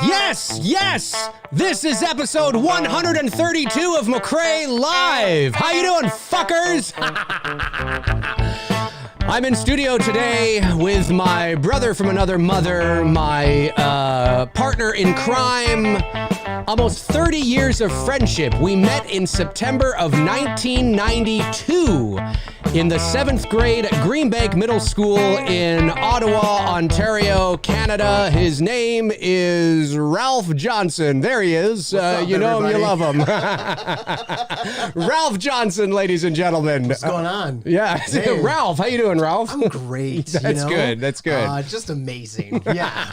Yes! This is episode 132 of MCRAE Live. How you doing, fuckers? I'm in studio today with my brother from another mother, my partner in crime, almost 30 years of friendship. We met in September of 1992 in the 7th grade at Greenbank Middle School in Ottawa, Ontario, Canada. His name is Ralph Johnson. There he is. You know him, you love him. Ralph Johnson, ladies and gentlemen. What's going on? Yeah. Hey. Ralph, how you doing, Ralph? I'm great. That's good. That's good. Just amazing. Yeah.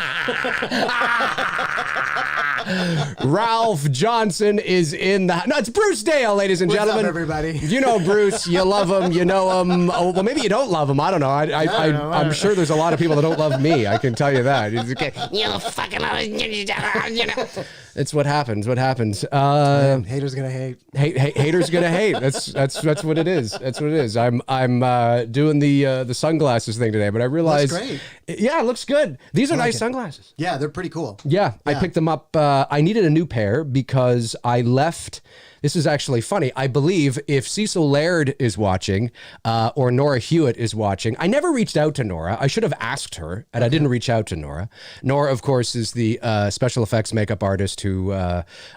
Ralph Johnson is in the... No, it's Bruce Dale, ladies and gentlemen. What's up, everybody? You know Bruce. You love him. You know him. Oh, well, maybe you don't love him. I don't know. I'm sure there's a lot of people that don't love me. I can tell you that. You fucking... It's what happens. What happens. Man, haters gonna hate. Haters gonna hate. That's what it is. That's what it is. I'm doing the sunglasses thing today, but I realized... That's great. Yeah, it looks good. These are nice sunglasses. Yeah, they're pretty cool. Yeah, I picked them up. I needed a new pair because I left. This is actually funny. I believe if Cecil Laird is watching or Nora Hewitt is watching, I never reached out to Nora. I should have asked her, and I didn't reach out to Nora. Nora, of course, is the special effects makeup artist who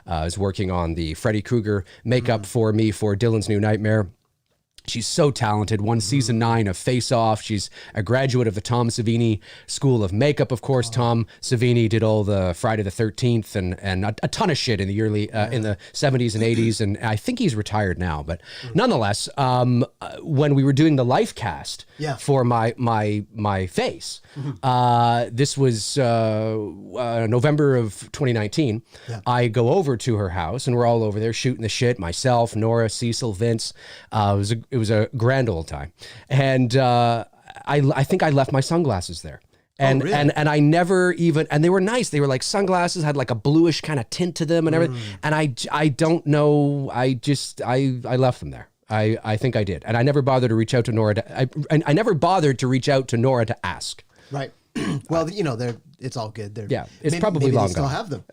is working on the Freddy Krueger makeup for me for Dylan's New Nightmare. She's so talented. Won season 9 of Face Off. She's a graduate of the Tom Savini School of Makeup. Of course, Tom Savini did all the Friday the 13th and a ton of shit in the early in the 70s and 80s. And I think he's retired now. But nonetheless, when we were doing the life cast for my face, this was November of 2019. I go over to her house and we're all over there shooting the shit. Myself, Nora, Cecil, Vince. It was a grand old time. And I think I left my sunglasses there. And, really? and I never even, and they were nice. They were like sunglasses, had like a bluish kind of tint to them and everything. And I don't know, I left them there. I think I did. And I never bothered to reach out to Nora. I never bothered to reach out to Nora to ask. Right. Well, you know, it's all good. It's probably maybe long they still gone. have them.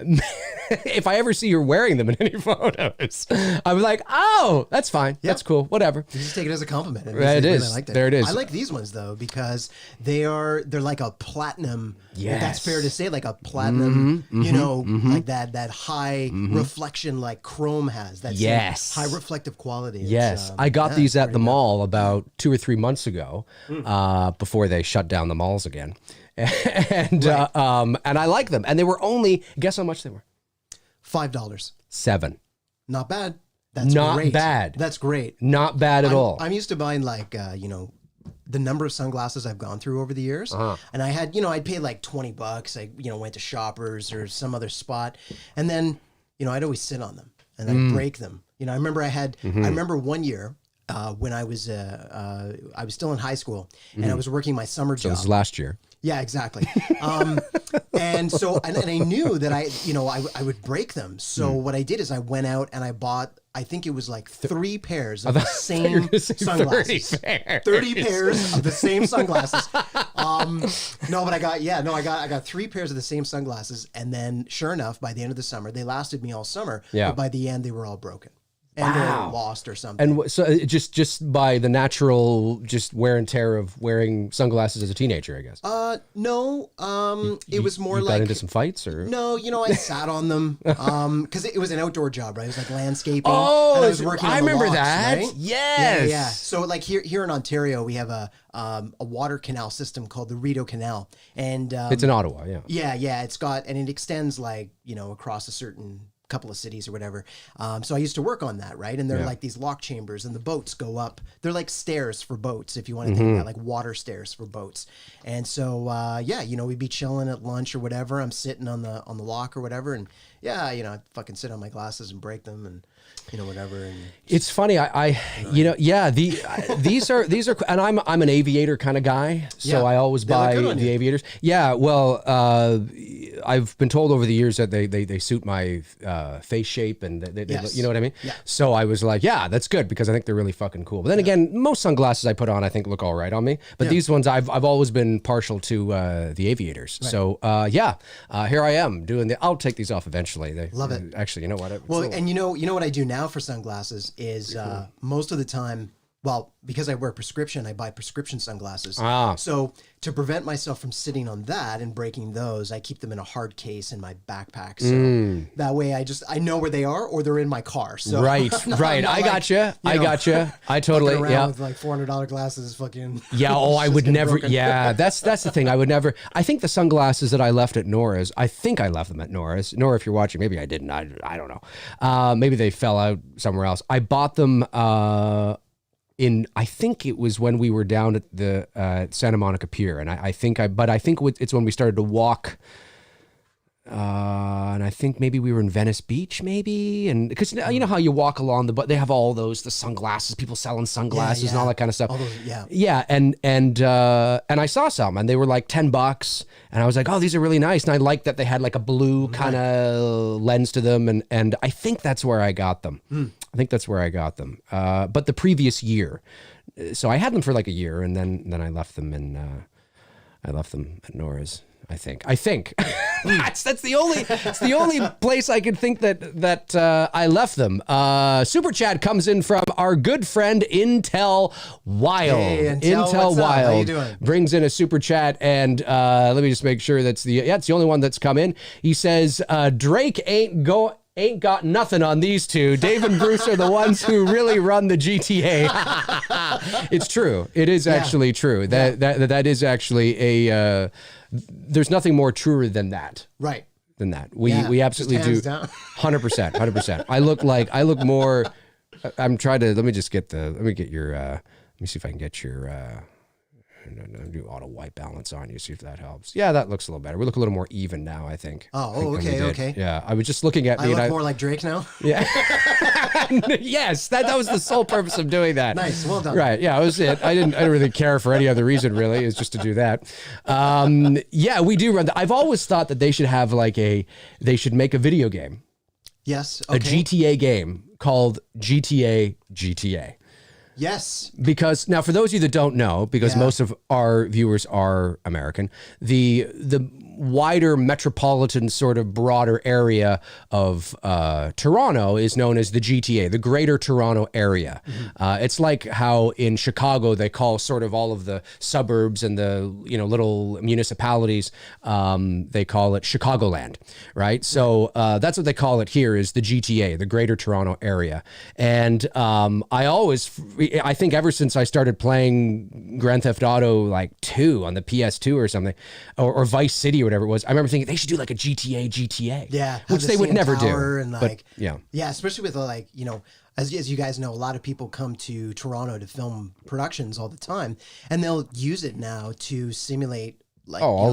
If I ever see her wearing them in any photos, I'm like, oh, that's fine. That's cool. Whatever. You just take it as a compliment. It is. Really like that. There it is. I like these ones though because they're like a platinum. Yes. If that's fair to say, like a platinum. You know, like that high reflection like chrome has. That same high reflective quality. Yes, I got these at the mall about 2 or 3 months ago, before they shut down the malls again. And I like them, and they were only, guess how much they were? $5. $7. Not bad. That's not great. bad. That's great. Not bad at all. I'm used to buying like you know, the number of sunglasses I've gone through over the years, and I had, you know, I'd pay like $20. I, you know, went to Shoppers or some other spot, and then, you know, I'd always sit on them and I'd break them. You know, I remember I remember one year. When I was still in high school and I was working my summer job. So this was last year. Yeah, exactly. And so, and I knew that I would break them. So what I did is I went out and I bought, I think it was like 3 pairs of the same sunglasses. 30 pairs of the same sunglasses. No, but I got 3 pairs of the same sunglasses. And then sure enough, by the end of the summer, they lasted me all summer. Yeah. But by the end, they were all broken. And they're lost or something. And so just by the natural just wear and tear of wearing sunglasses as a teenager, I guess. No. It was more like... got into some fights or? No, you know, I sat on them because it was an outdoor job, right? It was like landscaping. Oh, and I was working on the remember locks, that. Right? Yes. Yeah. So like here in Ontario, we have a water canal system called the Rideau Canal. And it's in Ottawa, yeah. Yeah. It extends like, you know, across a certain couple of cities or whatever. So I used to work on that, right? And they're like these lock chambers and the boats go up. They're like stairs for boats, if you want to think about like water stairs for boats. And so, you know, we'd be chilling at lunch or whatever. I'm sitting on the lock or whatever. And you know, I'd fucking sit on my glasses and break them and, you know, whatever. And it's funny. These are, and I'm an aviator kind of guy. So I always buy the aviators. Yeah. Well, I've been told over the years that they suit my face shape and they Yes. you know what I mean? Yeah. So I was like, yeah, that's good because I think they're really fucking cool. But then again, most sunglasses I put on I think look all right on me. But these ones I've always been partial to the aviators. Right. So here I am doing I'll take these off eventually. Love it. Actually, you know what? Well, and you know what I do now for sunglasses is most of the time, well, because I wear prescription, I buy prescription sunglasses. So to prevent myself from sitting on that and breaking those, I keep them in a hard case in my backpack. So that way I know where they are or they're in my car. So right. I gotcha. I totally, with like $400 glasses, fucking. Yeah. Oh, I would never. Broken. Yeah. That's the thing. I would never. I think the sunglasses that I left at Nora's, I think I left them at Nora's. Nora, if you're watching, maybe I didn't. I don't know. Maybe they fell out somewhere else. I bought them, I think it was when we were down at the Santa Monica Pier, and I think it's when we started to walk, and I think maybe we were in Venice Beach, maybe, and because you know how you walk along they have all the sunglasses, people selling sunglasses and all that kind of stuff. All those, and I saw some, and they were like $10, and I was like, oh, these are really nice, and I liked that they had like a blue kind of lens to them, and I think that's where I got them. I think that's where I got them. But the previous year, so I had them for like a year, and then I left them at Nora's. I think that's the only place I could think that I left them. Super chat comes in from our good friend Intel Wild. Hey, Intel Wild up? How you doing? Brings in a super chat, and let me just make sure it's the only one that's come in. He says Drake ain't got nothing on these two. Dave and Bruce are the ones who really run the GTA. It's true. It is actually true. That is actually a. There's nothing more truer than that. Right. Than that. We absolutely do. 100%. I look more. I'm trying to. Let me get your. Let me see if I can get your. Do auto white balance on you, see if that helps. Yeah, that looks a little better. We look a little more even now, I think. Okay. Yeah, I was just looking at me. I look more like Drake now? Yeah. Yes, that was the sole purpose of doing that. Nice, well done. Right, yeah, that was it. I didn't really care for any other reason, really. It's just to do that. Yeah, we do run I've always thought that they should have they should make a video game. Yes, okay. A GTA game called GTA. Yes. Because now, for those of you that don't know, because most of our viewers are American, the wider metropolitan sort of broader area of Toronto is known as the GTA, the Greater Toronto Area. It's like how in Chicago they call sort of all of the suburbs and the little municipalities, they call it Chicagoland, right? So that's what they call it here, is the GTA, the Greater Toronto Area. And I think ever since I started playing Grand Theft Auto like 2 on the PS2 or something, or Vice City or whatever it was, I remember thinking they should do like a GTA. Yeah. Which they would never do. And but, yeah, especially with as you guys know, a lot of people come to Toronto to film productions all the time, and they'll use it now to simulate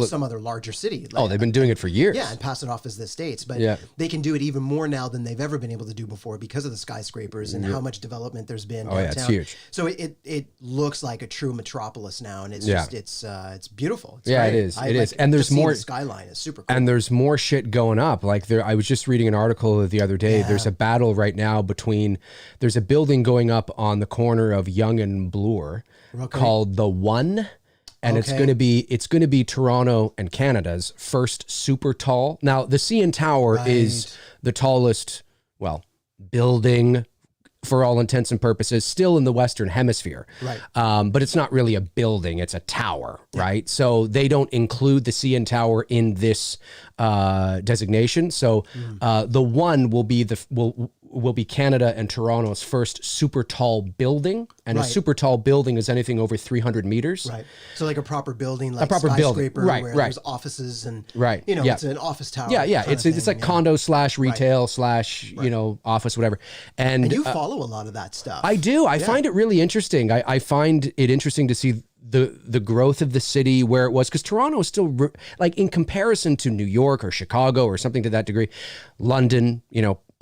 some other larger city. They've been doing it for years. Yeah, and pass it off as the States. But they can do it even more now than they've ever been able to do before because of the skyscrapers and how much development there's been downtown. Yeah, it's huge. So it looks like a true metropolis now, and it's just it's beautiful. It's great. It is. And there's more. The skyline is super cool. And there's more shit going up. Like I was just reading an article the other day. There's a battle right now there's a building going up on the corner of Yonge and Bloor called The One. And it's going to be Toronto and Canada's first super tall. Now, the CN Tower is the tallest, building for all intents and purposes, still in the Western Hemisphere. Right. But it's not really a building, it's a tower, right? So they don't include the CN Tower in this designation. So the One will be Canada and Toronto's first super tall building, and a super tall building is anything over 300 meters. Right. So like a proper building, like a proper skyscraper, building, where there's offices and it's an office tower. Yeah. It's like condo / retail / office, whatever. And you follow a lot of that stuff. I do. I find it really interesting. I find it interesting to see the growth of the city where it was, because Toronto is still like, in comparison to New York or Chicago or something to that degree, London,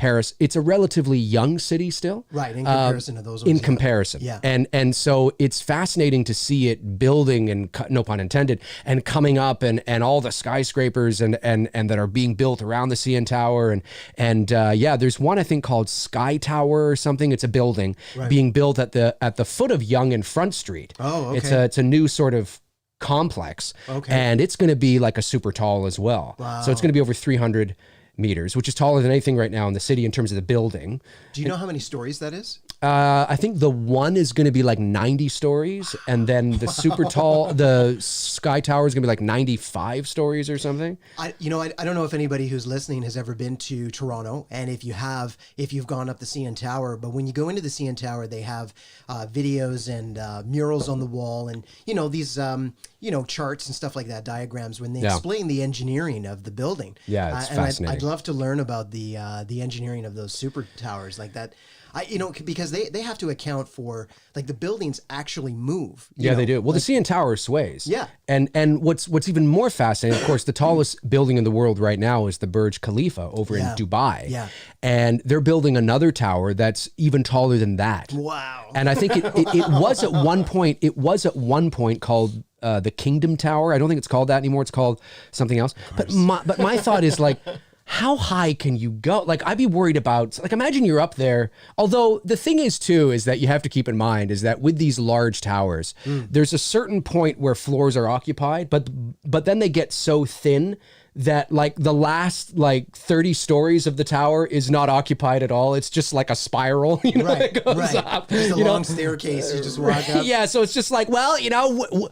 Paris, it's a relatively young city still. Right, in comparison to those ones. In comparison. Yeah. And so it's fascinating to see it building, and no pun intended, and coming up, and all the skyscrapers and that are being built around the CN Tower. And there's one I think called Sky Tower or something. It's a building being built at the foot of Yonge and Front Street. Oh, okay. It's a new sort of complex. Okay. And it's going to be like a super tall as well. Wow. So it's going to be over 300 meters, which is taller than anything right now in the city in terms of the building. Do you know how many stories that is? I think the one is going to be like 90 stories, and then the super tall, the Sky Tower is going to be like 95 stories or something. I don't know if anybody who's listening has ever been to Toronto, and if you've gone up the CN Tower, but when you go into the CN Tower, they have videos and murals on the wall, and these charts and stuff like that, diagrams, when they explain the engineering of the building. Yeah, it's fascinating. I'd love to learn about the engineering of those super towers like that. Because they have to account for, like, the buildings actually move. They do. Well, the CN Tower sways. Yeah. And what's even more fascinating, of course, the tallest building in the world right now is the Burj Khalifa over in Dubai. Yeah. And they're building another tower that's even taller than that. Wow. And I think it was at one point called the Kingdom Tower. I don't think it's called that anymore. It's called something else. But my thought is, like, how high can you go? Like, I'd be worried about, like, imagine you're up there. Although the thing is too, is that you have to keep in mind is that with these large towers, there's a certain point where floors are occupied, but then they get so thin that, like, the last, like, 30 stories of the tower is not occupied at all. It's just like a spiral, that goes up. Just a long staircase, you just walk up. Yeah, so it's just like, well,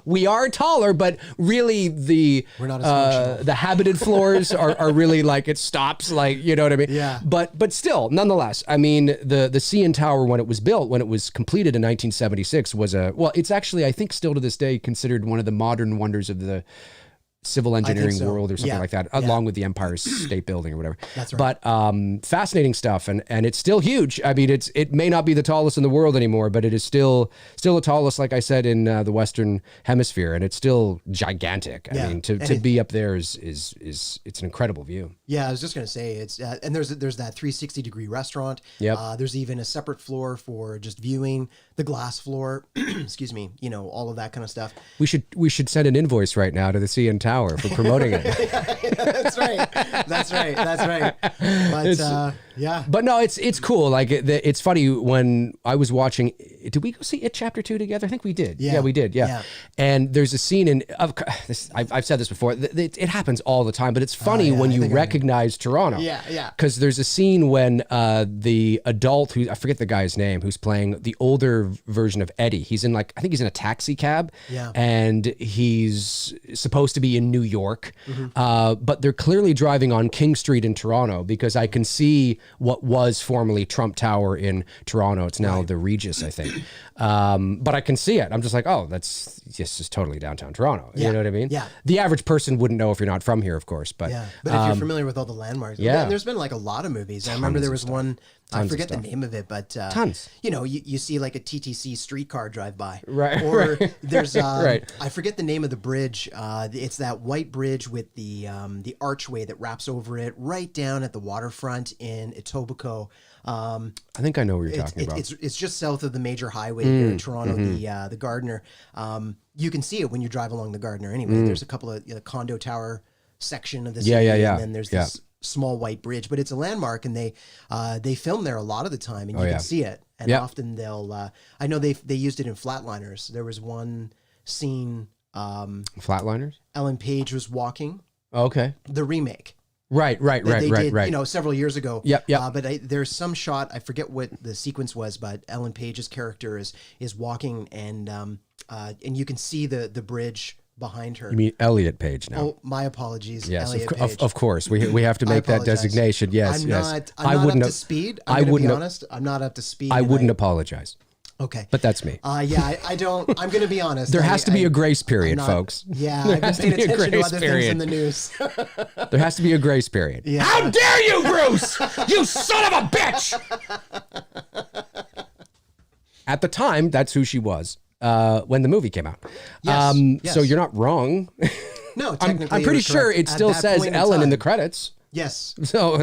we are taller, but really we're not as the habited floors are really, like, it stops, like, you know what I mean? Yeah. But still, nonetheless, I mean, the CN Tower, when it was built, when it was completed in 1976, it's actually, I think, still to this day considered one of the modern wonders of the civil engineering world or something like that, along with the Empire State Building or whatever. That's right. But fascinating stuff, and it's still huge. I mean, it may not be the tallest in the world anymore, but it is still the tallest, like I said, in the Western Hemisphere, and it's still gigantic. I mean, to be up there is it's an incredible view. Yeah, I was just gonna say it's and there's that 360-degree restaurant. Yep. There's even a separate floor for just viewing, the glass floor. Excuse me. All of that kind of stuff. We should send an invoice right now to the CN Tower for promoting it. That's right. But But no, it's cool. Like, it's funny when I was watching. Did we go see It Chapter 2 together? I think we did. Yeah, we did. Yeah. And there's a scene I've said this before. It happens all the time, but it's funny when you recognize Toronto. Yeah. Because there's a scene when the adult I forget the guy's name, who's playing the older version of Eddie. He's in, like, I think he's in a taxi cab. Yeah. And he's supposed to be in New York, but they're clearly driving on King Street in Toronto, because I can see what was formerly Trump Tower in Toronto. It's now the Regis, I think. But I can see it. I'm just like, oh, that's just totally downtown Toronto. Yeah. You know what I mean? Yeah. The average person wouldn't know if you're not from here, of course. But but if you're familiar with all the landmarks, and there's been, like, a lot of movies. I remember there was one. I forget the name of it, but tons. You see, like, a TTC streetcar drive by, right? Or there's I forget the name of the bridge. It's that white bridge with the archway that wraps over it, right down at the waterfront in Etobicoke. I think I know what you're talking about. It's just south of the major highway here in Toronto, the Gardiner. You can see it when you drive along the Gardiner. Anyway, there's a couple of condo tower section of the city, and then there's this small white bridge, but it's a landmark, and they film there a lot of the time, and you can see it. And often they'll, I know they used it in Flatliners. There was one scene. Flatliners? Ellen Page was walking. Okay. The remake. Right. They did, several years ago. Yep. But there's some shot, I forget what the sequence was, but Ellen Page's character is walking, and you can see the bridge behind her. You mean Elliot Page now? Oh, my apologies. Yes, Elliot Page. of course. We have to make that designation. Yes, I'm yes. not up to speed. I'm going to be honest. I'm not up to speed. I wouldn't apologize. Okay. But that's me. I don't. I'm going to be honest. There has to be a grace period, folks. Yeah, I've been paying attention to other things in the news. There has to be a grace period. Yeah. How dare you, Bruce? You son of a bitch! At the time, that's who she was when the movie came out. Yes. So you're not wrong. No, technically, I'm pretty sure it still says Ellen in the credits. Yes. So,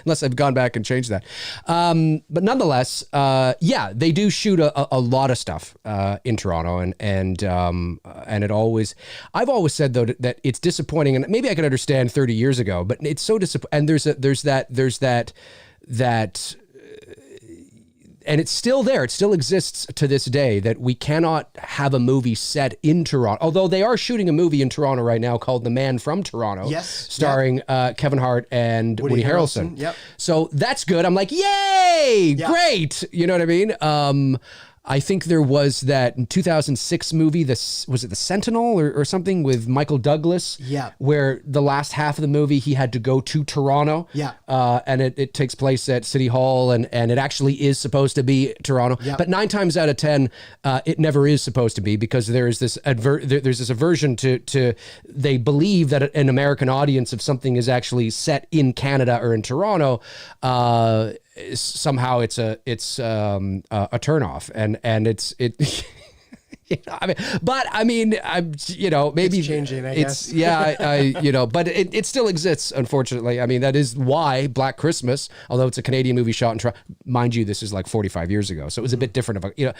unless I've gone back and changed that. But nonetheless, yeah, they do shoot a lot of stuff in Toronto, and it always, I've always said though that it's disappointing, and maybe I could understand 30 years ago, but it's so disappointing. And there's that and it's still there. It still exists to this day that we cannot have a movie set in Toronto. Although they are shooting a movie in Toronto right now called The Man from Toronto. Yes. Starring Kevin Hart and Woody Harrelson. Yep. So that's good. I'm like, yay, great. You know what I mean? I think there was that 2006 movie, was it The Sentinel or something with Michael Douglas? Yeah. Where the last half of the movie, he had to go to Toronto. Yeah. And it takes place at City Hall, and it actually is supposed to be Toronto. Yeah. But 9 times out of 10, it never is supposed to be, because there's this aversion to they believe that an American audience, if something is actually set in Canada or in Toronto, somehow it's a turnoff, and it's I mean, maybe it's changing. I guess. But it still exists, unfortunately. I mean, that is why Black Christmas, although it's a Canadian movie shot in Toronto, mind you, this is like 45 years ago, so it was a bit different of a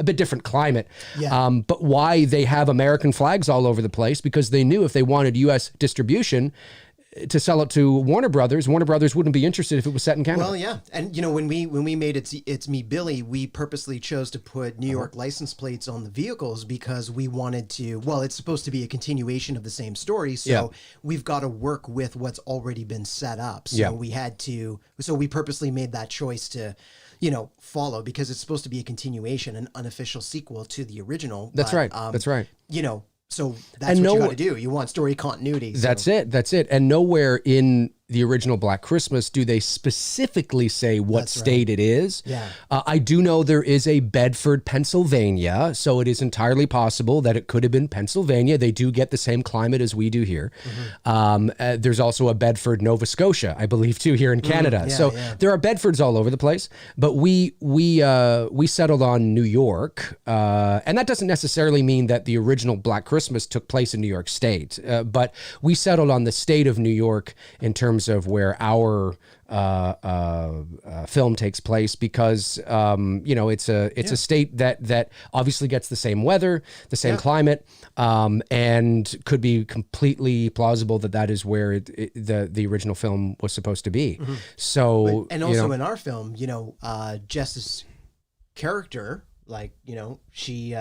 bit different climate. Yeah. But why they have American flags all over the place, because they knew if they wanted U.S. distribution to sell it to Warner Brothers wouldn't be interested if it was set in Canada. Well, yeah. And, when we made It's Me, Billy, we purposely chose to put New York license plates on the vehicles because we wanted to, it's supposed to be a continuation of the same story. So we've got to work with what's already been set up. So we purposely made that choice to, follow, because it's supposed to be a continuation, an unofficial sequel to the original. That's right. That's right. So that's what you got to do. You want story continuity. So. That's it. And nowhere in the original Black Christmas do they specifically say what state it is. Yeah. I do know there is a Bedford, Pennsylvania, so it is entirely possible that it could have been Pennsylvania. They do get the same climate as we do here. Mm-hmm. There's also a Bedford, Nova Scotia, I believe, too, here in Canada. There are Bedfords all over the place, but we settled on New York, and that doesn't necessarily mean that the original Black Christmas took place in New York State, but we settled on the state of New York in terms of where our film takes place, because it's a state that obviously gets the same weather, the same climate, and could be completely plausible that is where the original film was supposed to be. Mm-hmm. So, and also in our film, Jess's character, she,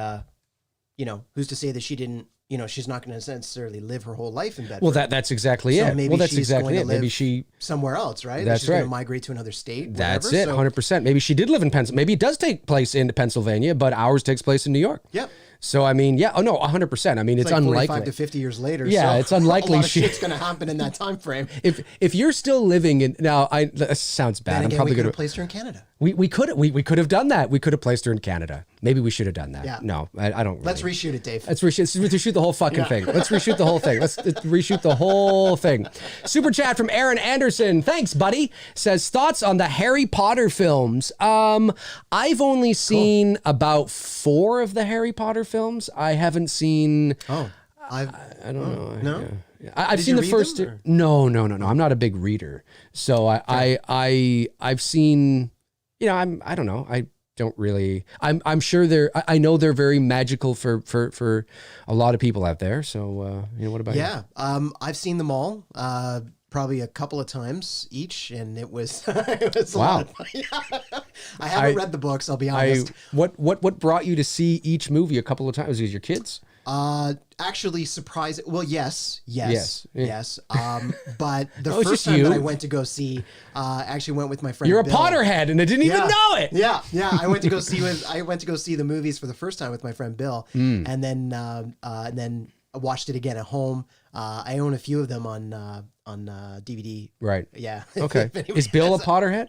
who's to say that she didn't. She's not going to necessarily live her whole life in Bedford. Well, that's exactly it. Maybe that's she's exactly going to it. Maybe live somewhere else, right? That's she's right. going to migrate to another state. That's whatever. it. 100%. Maybe she did live in Pennsylvania. Maybe it does take place in Pennsylvania, but ours takes place in New York. Yep. So, I mean, 100%. I mean, it's like unlikely. 45 to 50 years later. Yeah, so it's unlikely. A lot of shit's going to happen in that time frame. If you're still living in now, this sounds bad. Then again, I'm probably we could going have placed her in Canada. We could have done that. We could have placed her in Canada. Maybe we should have done that. Yeah. No, I don't. Really. Let's reshoot it, Dave. Let's reshoot the whole fucking thing. Let's reshoot the whole thing. Let's reshoot the whole thing. Super chat from Aaron Anderson. Thanks, buddy. Says thoughts on the Harry Potter films. I've only seen about 4 of the Harry Potter films. I haven't seen. I don't know. No. Yeah. I've seen the first. No. I'm not a big reader, so I've seen. I don't know. I don't really. I'm sure I know they're very magical for a lot of people out there. So what about you? Yeah. I've seen them all. Probably a couple of times each, and it was a lot of fun. Yeah. I haven't read the books, I'll be honest. What brought you to see each movie a couple of times? Was it your kids? Actually, surprising. Well, yes. But the was first just time you. that I went to go see, actually went with my friend. You're a Bill. Potterhead, and I didn't even know it. Yeah. I went to go see the movies for the first time with my friend Bill, and then I watched it again at home. I own a few of them on DVD. Right. Yeah. Okay. Is Bill a Potterhead?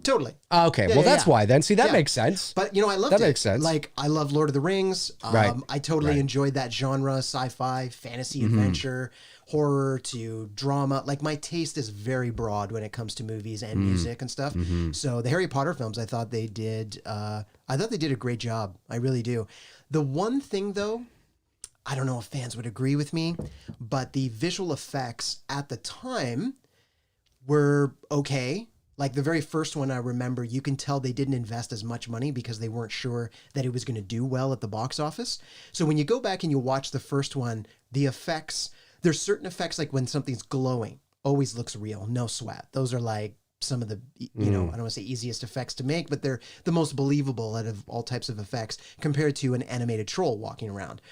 Totally. Okay. Well, that's why then. See, that makes sense. But, I loved it. That makes sense. Like, I love Lord of the Rings. Right. I totally enjoyed that genre, sci-fi, fantasy, adventure, horror to drama. Like, my taste is very broad when it comes to movies and music and stuff. So the Harry Potter films, I thought they did a great job. I really do. The one thing, though, I don't know if fans would agree with me, but the visual effects at the time were okay. Like the very first one I remember, you can tell they didn't invest as much money because they weren't sure that it was going to do well at the box office. So when you go back and you watch the first one, the effects, there's certain effects like when something's glowing, always looks real, no sweat. Those are like some of the, you know, I don't want to say easiest effects to make, but they're the most believable out of all types of effects compared to an animated troll walking around.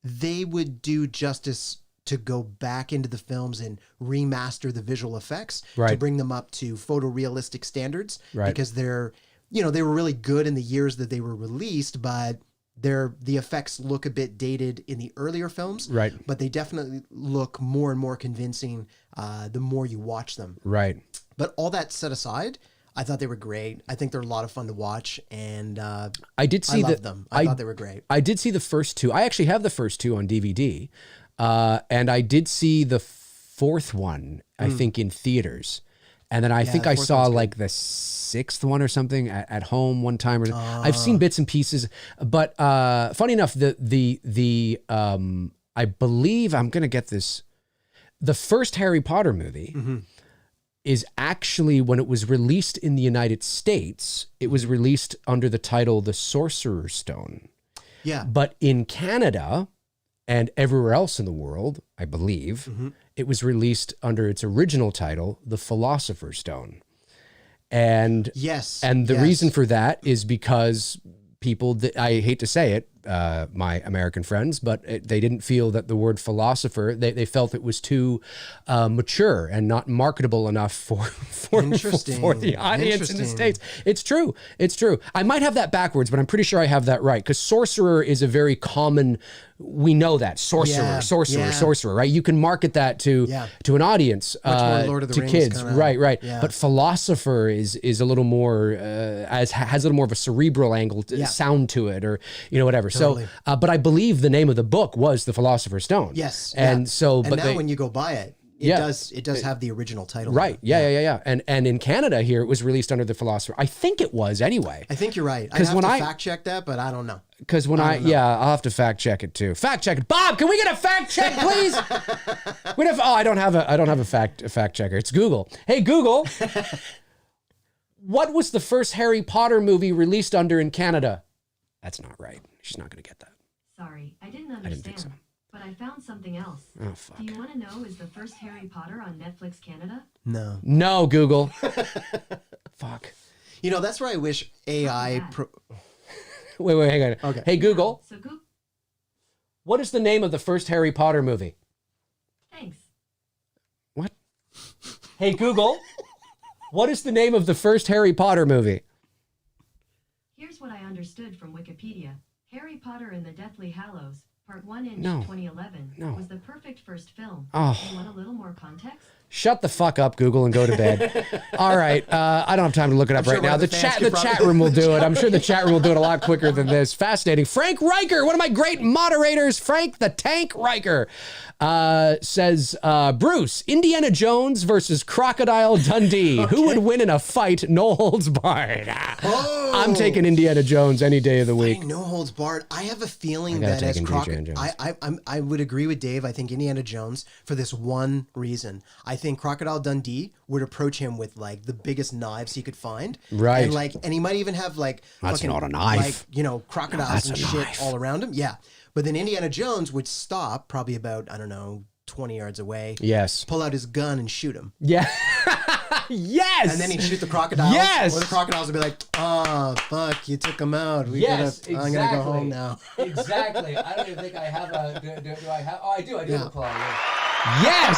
They would do justice to go back into the films and remaster the visual effects to bring them up to photorealistic standards because they're, you know, they were really good in the years that they were released, but the effects look a bit dated in the earlier films, but they definitely look more and more convincing the more you watch them. But all that set aside, I thought they were great. I think they're a lot of fun to watch, and I loved them. I thought they were great. I did see the first two. I actually have the first two on DVD. And I did see the fourth one, I think, in theaters. And then I think I saw like the sixth one or something at home one time. I've seen bits and pieces. But funny enough, I believe, I'm going to get this, the first Harry Potter movie is actually, when it was released in the United States, it was released under the title The Sorcerer's Stone. Yeah. But in Canada and everywhere else in the world, I believe, it was released under its original title, The Philosopher's Stone. And the reason for that is because people, I hate to say it, my American friends, but they didn't feel that the word philosopher, they felt it was too mature and not marketable enough for the audience in the States. It's true. It's true. I might have that backwards, but I'm pretty sure I have that right, because sorcerer is a very common, we know that, sorcerer, right? You can market that to an audience, Lord of the to Rings kids, kinda, right. But philosopher is a little more, has a little more of a cerebral angle, sound to it, or, you know, whatever. Totally. So, but I believe the name of the book was The Philosopher's Stone. Yes. And so, but now when you go buy it, it does have the original title. Right. Yeah. And in Canada here, it was released under The Philosopher. I think it was anyway. I think you're right. I have to fact check that, but I don't know. Because when I'll have to fact check it too. Fact check it. Bob, can we get a fact check, please? I don't have a fact checker. It's Google. Hey, Google. What was the first Harry Potter movie released under in Canada? That's not right. She's not going to get that. Sorry, I didn't understand. I didn't think so. But I found something else. Oh, fuck. Do you want to know, is the first Harry Potter on Netflix Canada? No. No, Google. Fuck. You know, that's where I wish AI... Wait, hang on. Okay. Hey, Google. So what is the name of the first Harry Potter movie? Thanks. What? Hey, Google. What is the name of the first Harry Potter movie? Here's what I understood from Wikipedia. Harry Potter and the Deathly Hallows, Part 1 in 2011, was the perfect first film. Oh. You want a little more context? Shut the fuck up, Google, and go to bed. All right. I don't have time to look it up right now. The chat room will do it. I'm sure the chat room will do it a lot quicker than this. Fascinating. Frank Riker, one of my great moderators, Frank the Tank Riker, says, Bruce, Indiana Jones versus Crocodile Dundee. Who would win in a fight? No holds barred. I'm taking Indiana Jones any day of the week. No holds barred. I have a feeling that as I would agree with Dave. I think Indiana Jones for this one reason. I think Crocodile Dundee would approach him with like the biggest knives he could find. Right. And he might even have like that's not a knife. Like, you know, crocodiles and shit all around him. Yeah. But then Indiana Jones would stop probably about, 20 yards away. Yes. Pull out his gun and shoot him. Yeah. Yes. And then he'd shoot the crocodiles. Yes. Or the crocodiles would be like, oh, fuck, you took him out. I'm going to go home now. Exactly. I don't even think I have a, do I have, I do have applause. Yes.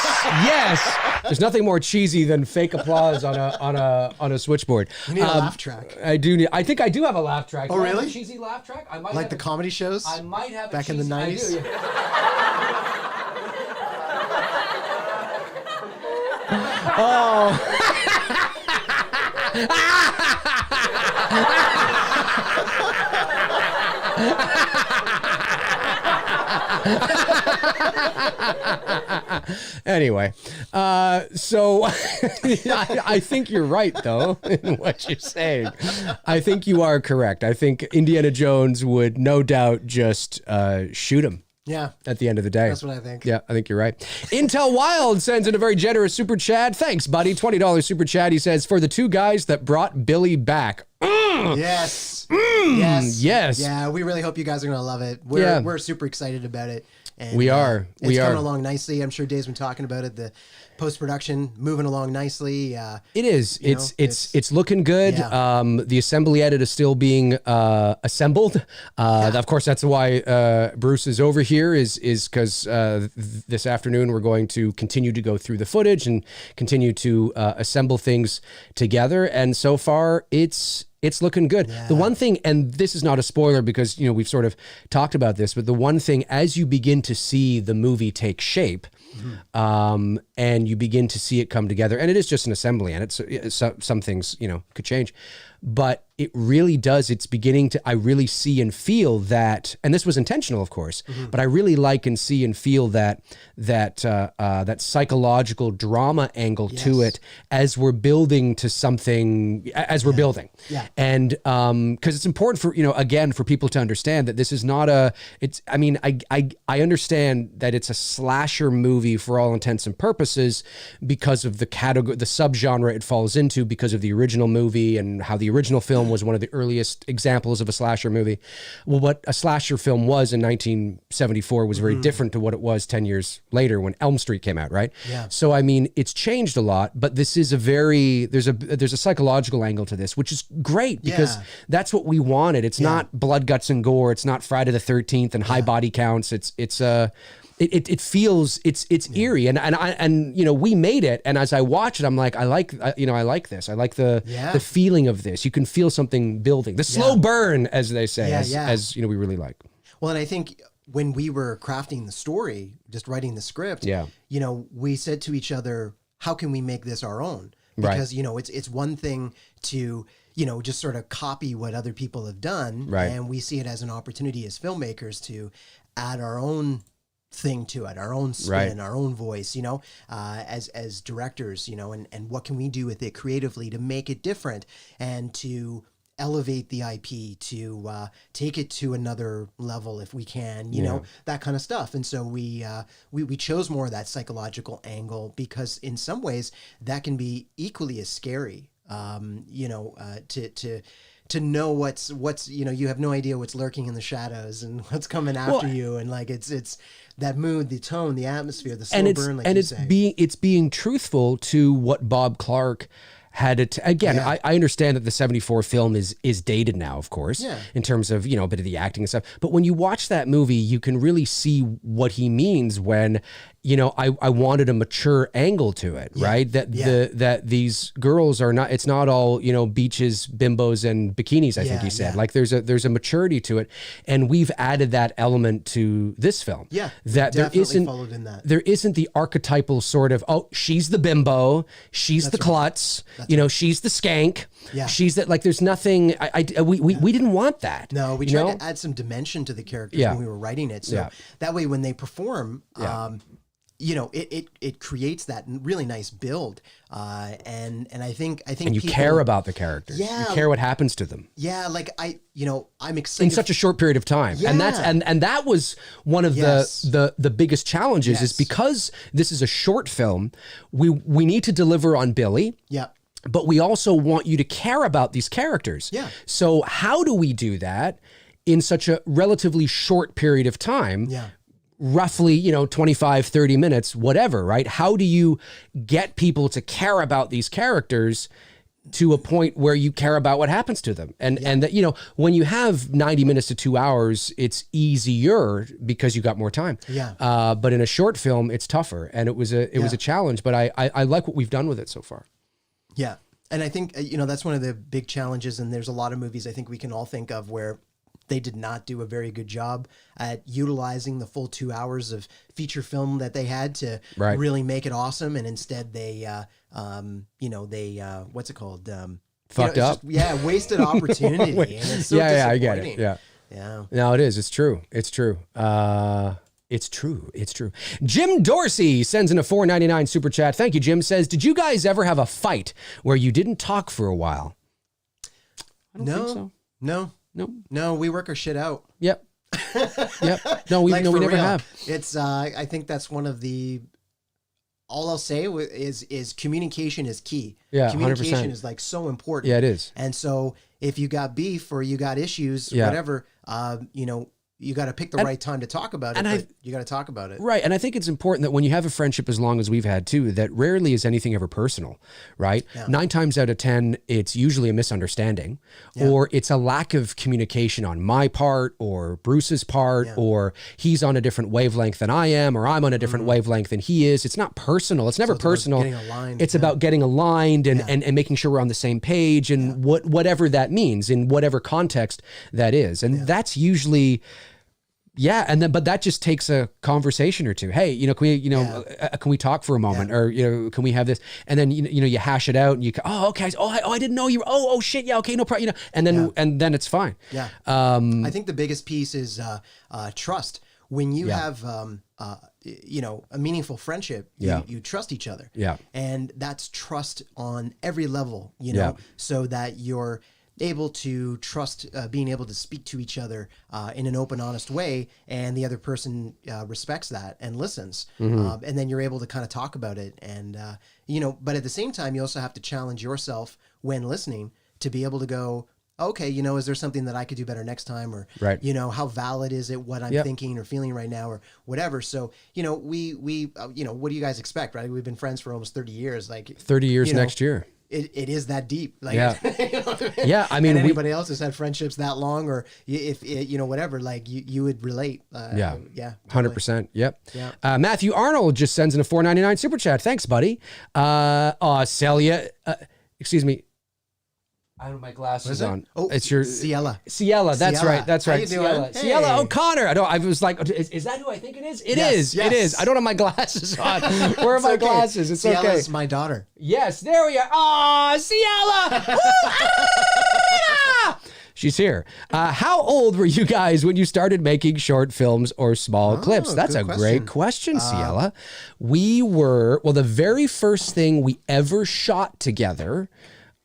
There's nothing more cheesy than fake applause on a switchboard. You need a laugh track. I think I do have a laugh track. Oh, really? A cheesy laugh track? I might like the comedy shows? I might have back in the 90s? I do, yeah. Oh. Anyway, so I think you're right, though, in what you're saying. I think you are correct. I think Indiana Jones would no doubt just shoot him. Yeah. At the end of the day. That's what I think. Yeah, I think you're right. Intel Wild sends in a very generous super chat. Thanks, buddy. $20 super chat. He says, for the two guys that brought Billy back. Yes. Yes. Yes. Yeah, we really hope you guys are going to love it. We're super excited about it. And, we are. It's coming along nicely. I'm sure Dave's been talking about it. The post-production moving along nicely. It is. It's looking good. Yeah. The assembly edit is still being assembled. Of course, that's why Bruce is over here is because this afternoon we're going to continue to go through the footage and continue to assemble things together. And so far, it's looking good. Yeah. The one thing, and this is not a spoiler because, we've sort of talked about this, but the one thing as you begin to see the movie take shape, and you begin to see it come together, and it is just an assembly, and it's some things, could change, but it really does. It's beginning to, I really see and feel that, and this was intentional, of course, but I really like and see and feel that psychological drama angle to it as we're building to something, as we're building. Yeah. And because it's important for, again, for people to understand that this is not I understand that it's a slasher movie for all intents and purposes because of the category, the subgenre it falls into, because of the original movie and how the original film was one of the earliest examples of a slasher movie. Well, what a slasher film was in 1974 was very different to what it was 10 years later when Elm Street came out, right? Yeah. So, it's changed a lot, but this is there's a psychological angle to this, which is great because that's what we wanted. It's not blood, guts, and gore. It's not Friday the 13th and high body counts. It feels eerie and we made it, and as I watch it I'm like I like this. I like the feeling of this. You can feel something building. The slow burn, as they say, as we really like. Well, and I think when we were crafting the story, just writing the script, we said to each other, how can we make this our own? Because it's one thing to just sort of copy what other people have done, and we see it as an opportunity as filmmakers to add our own thing to it, our own spin, our own voice, as directors, and what can we do with it creatively to make it different and to elevate the IP, to take it to another level if we can, that kind of stuff. And so we chose more of that psychological angle because in some ways that can be equally as scary, to know what's you have no idea what's lurking in the shadows and what's coming after you, and it's that mood, the tone, the atmosphere, the slow burn, like you say. It's being truthful to what Bob Clark had it. Again, I understand that the 74 film is dated now, of course, in terms of, a bit of the acting and stuff. But when you watch that movie, you can really see what he means when, I wanted a mature angle to it, right? That these girls are not, it's not all, beaches, bimbos, and bikinis, I think he said. Like there's a maturity to it. And we've added that element to this film. Yeah. That there isn't the archetypal sort of, she's the bimbo, she's the klutz, she's the skank. Yeah. She's that, like, there's nothing, we didn't want that. No, we tried to add some dimension to the characters when we were writing it. So that way when they perform, it creates that really nice build. And I think and you care about the characters. Yeah. You care what happens to them. Yeah. Like I'm excited. In such a short period of time. Yeah. And that was one of the biggest challenges is because this is a short film, we need to deliver on Billy. Yeah. But we also want you to care about these characters. Yeah. So how do we do that in such a relatively short period of time? Yeah. Roughly, 25, 30 minutes, whatever, right? How do you get people to care about these characters to a point where you care about what happens to them? And that, when you have 90 minutes to 2 hours, it's easier because you got more time. Yeah. But in a short film, it's tougher. And it was a challenge, but I like what we've done with it so far. Yeah. And I think, that's one of the big challenges. And there's a lot of movies I think we can all think of where they did not do a very good job at utilizing the full 2 hours of feature film that they had to really make it awesome. And instead they, what's it called? Fucked up. Wasted opportunity. And it's so I get it. Yeah. Yeah. No, it is. It's true. It's true. It's true. Jim Dorsey sends in a $4.99 super chat. Thank you, Jim. Says, did you guys ever have a fight where you didn't talk for a while? I don't think so. No, we work our shit out. Yep. Yep. No, we Like, no, we for never real. have. It's I think that's one of the. All I'll say is communication is key. Yeah, Communication 100%. is like so important. Yeah, it is. And so if you got beef or you got issues, Yeah. whatever, you know, you got to pick the right time to talk about it. But you got to talk about it. Right. And I think it's important that when you have a friendship as long as we've had too, that rarely is anything ever personal, right? Yeah. 9 times out of 10, it's usually a misunderstanding or it's a lack of communication on my part or Bruce's part, or he's on a different wavelength than I am, or I'm on a different wavelength than he is. It's not personal. It's never personal. Getting aligned. It's about getting aligned and making sure we're on the same page and whatever that means in whatever context that is. And that's usually... Yeah, and then but that just takes a conversation or two. Hey, you know, can we talk for a moment, or you know, can we have this? And then you know, you hash it out, and you go, oh, okay, I didn't know you. Oh shit, yeah, okay, no problem. You know, and then it's fine. Yeah. I think the biggest piece is trust. When you have you know, a meaningful friendship, you trust each other. Yeah. And that's trust on every level. You know, so that you're able to trust being able to speak to each other in an open, honest way, and the other person respects that and listens, and then you're able to kind of talk about it, and you know, but at the same time you also have to challenge yourself when listening to be able to go, okay, you know, is there something that I could do better next time, or you know, how valid is it what I'm thinking or feeling right now, or whatever. So you know, we you know, what do you guys expect, right? We've been friends for almost 30 years, like 30 years you know, next year. It is that deep. Like, Yeah. you know what I mean? Yeah, I mean, and anybody else has had friendships that long, or if you know, whatever, like you would relate. Yeah, 100%. Yep. Yeah. Matthew Arnold just sends in a $4.99 super chat. Thanks, buddy. Celia, excuse me. I have my glasses on. Oh, it's your Ciela. Ciela. That's Ciela. right. That's How right. you doing? Ciela. Hey. Ciela O'Connor. I was like, is that who I think it is? It Yes, is. yes. It is. I don't have my glasses on. Where are my glasses? It's okay. Ciela's my daughter. Yes, there we are. Oh, Ciela. She's here. How old were you guys when you started making short films or small clips? That's a great question, Ciela. We were, well, the very first thing we ever shot together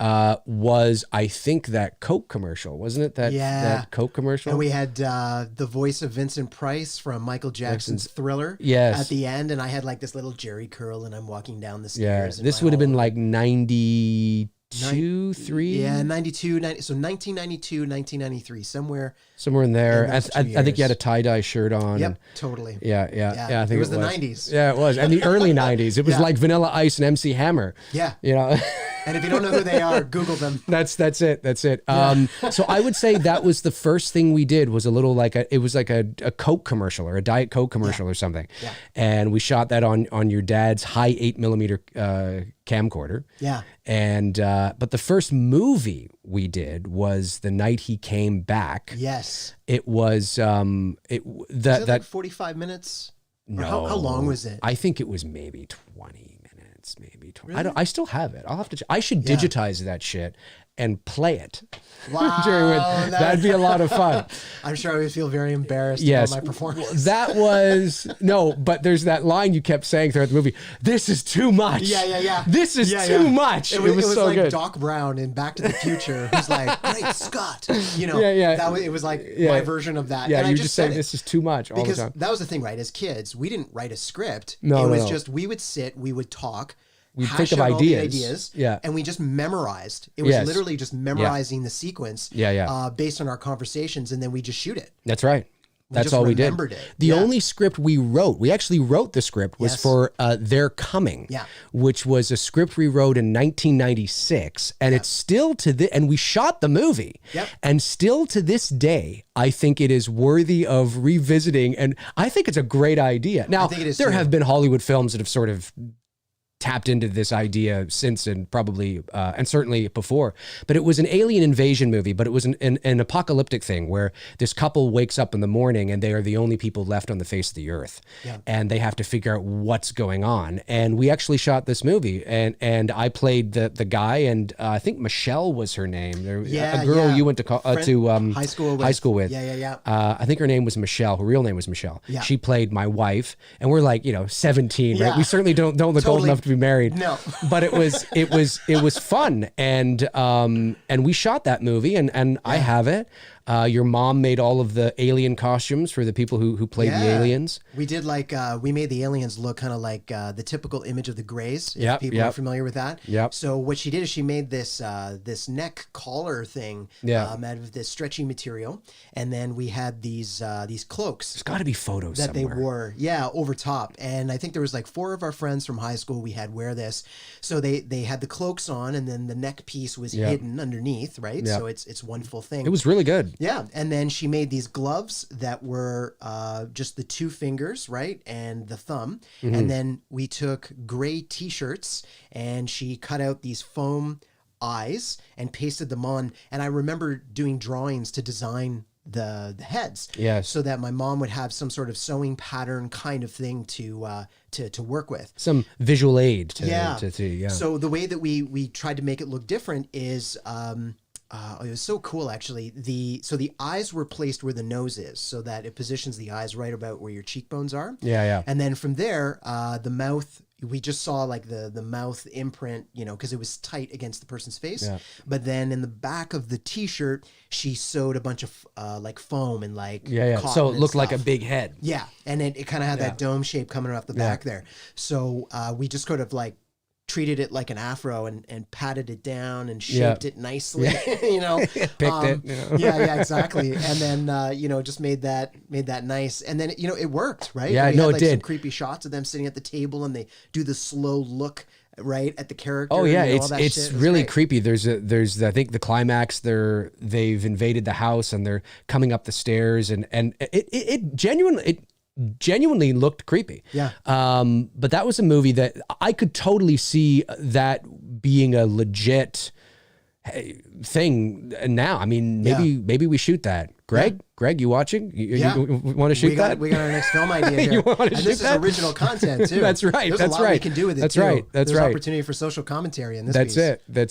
was, I think, that Coke commercial, wasn't it? That Coke commercial. And we had the voice of Vincent Price from Michael Jackson's Thriller at the end, and I had like this little Jerry curl, and I'm walking down the stairs. Yeah, this would have been like 92, 3? Yeah, 92, so 1992, 1993, somewhere in there. in I those 2 think you had a years. tie-dye shirt on. Yep, totally. Yeah, I think it was the 90s. Yeah, it was. And the early 90s. It was like Vanilla Ice and MC Hammer. Yeah. You know. And if you don't know who they are, Google them. That's it. So I would say that was the first thing we did, was a little like a Coke commercial or a Diet Coke commercial or something. Yeah. And we shot that on your dad's high 8mm camcorder. Yeah. And but the first movie we did was the night he came back. Yes. It was that like 45 minutes. No. How long was it? I think it was maybe 20 minutes, maybe 20. Really? I still have it. I'll have to. I should digitize that shit and play it. Wow, that'd be a lot of fun. I'm sure I would feel very embarrassed Yes, about my performance. that was but there's that line you kept saying throughout the movie. This is too much. Yeah. This is too much. It was so like good. Doc Brown in Back to the Future, who's like, "Great Scott," you know. It was like my version of that. Yeah, and you I just saying this is too much all the time. That was the thing, right? As kids, we didn't write a script. No, it was just we would sit, we would talk. We hash think of out all the ideas, and we just memorized. It was literally just memorizing the sequence, based on our conversations, and then we just shoot it. That's right. That's all we did. The only script we actually wrote the script was for They're Coming, which was a script we wrote in 1996, and it's still and we shot the movie, and still to this day, I think it is worthy of revisiting, and I think it's a great idea. Now, there have been Hollywood films that have sort of tapped into this idea since, and probably and certainly before, but it was an alien invasion movie, but it was an apocalyptic thing where this couple wakes up in the morning and they are the only people left on the face of the earth, and they have to figure out what's going on. And we actually shot this movie, and I played the guy, and I think Michelle was her name. A girl you went to high school with. I think her name was Michelle. Her real name was Michelle. She played my wife, and we're like 17, right? We certainly don't look old enough to be married. No. But it was fun, and we shot that movie, and I have it. Your mom made all of the alien costumes for the people who played the aliens. We did we made the aliens look kind of like the typical image of the Greys. If people are familiar with that. Yep. So what she did is she made this this neck collar thing out of this stretchy material, and then we had these cloaks. There's got to be photos that somewhere. they wore, over top. And I think there was like 4 of our friends from high school we had wear this. So they had the cloaks on, and then the neck piece was hidden underneath, right? So it's one full thing. It was really good. Yeah, and then she made these gloves that were just the 2 fingers, right, and the thumb. And then we took gray T-shirts, and she cut out these foam eyes and pasted them on. And I remember doing drawings to design the heads, so that my mom would have some sort of sewing pattern kind of thing to work with, some visual aid to see. So the way that we tried to make it look different is it was so cool actually. The eyes were placed where the nose is, so that it positions the eyes right about where your cheekbones are. And then from there, the mouth, we just saw like the mouth imprint, because it was tight against the person's face. But then in the back of the T-shirt, she sewed a bunch of like foam and cotton so it looked like a stuff. big head. And it kind of had that dome shape coming off the back there. So we just could have treated it like an afro and patted it down and shaped it nicely, Picked it. Exactly. And then, just made that nice. And then, it worked, right? Yeah, we no, had, it did. Some creepy shots of them sitting at the table, and they do the slow look right at the character. Oh yeah, all that it's shit. really great. creepy. There's I think the climax, they've invaded the house and they're coming up the stairs, and it genuinely looked creepy. But that was a movie that I could totally see that being a legit thing now. I mean, maybe we shoot that. Greg, you watching? You want to shoot that? We got our next film idea here. You want to and shoot this that? is original content too. That's right. There's That's a lot right. we can do with it. That's too. right. That's There's right. opportunity for social commentary in this. That's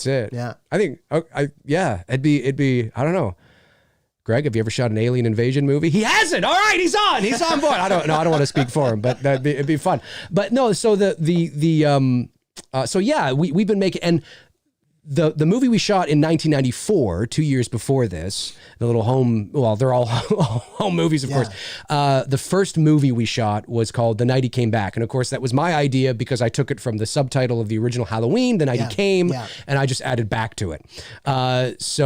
it. Yeah. I think. It'd be. I don't know. Greg, have you ever shot an alien invasion movie? He hasn't. All right, he's on board. I don't want to speak for him, but it'd be fun. But no, so we've been making, and the movie we shot in 1994, 2 years before this, the little home, well, they're all home movies, of course. The first movie we shot was called The Night He Came Back. And of course, that was my idea because I took it from the subtitle of the original Halloween, The Night He Came, and I just added back to it. That's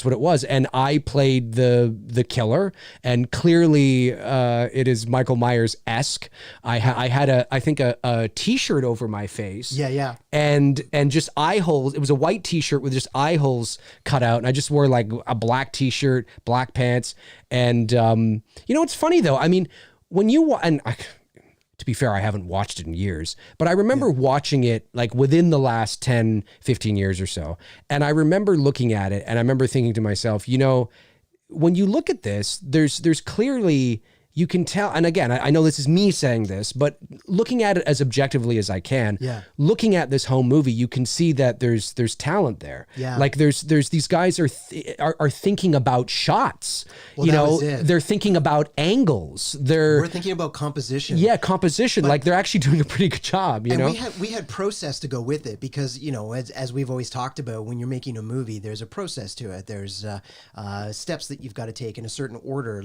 what it was. And I played the killer, and clearly it is Michael Myers-esque. I had a t-shirt over my face. And just eye holes. It was a white t-shirt with just eye holes cut out. And I just wore like a black t-shirt, black pants. And, it's funny though. I mean, when you, to be fair, I haven't watched it in years, but I remember watching it like within the last 10, 15 years or so. And I remember looking at it and I remember thinking to myself, when you look at this, there's clearly, you can tell, and again, I know this is me saying this, but looking at it as objectively as I can, looking at this home movie, you can see that there's talent there. Like there's these guys are thinking about shots. Well, they're thinking about angles. We're thinking about composition. Yeah, composition. Like they're actually doing a pretty good job. You know, we had process to go with it because as we've always talked about, when you're making a movie, there's a process to it. There's steps that you've got to take in a certain order.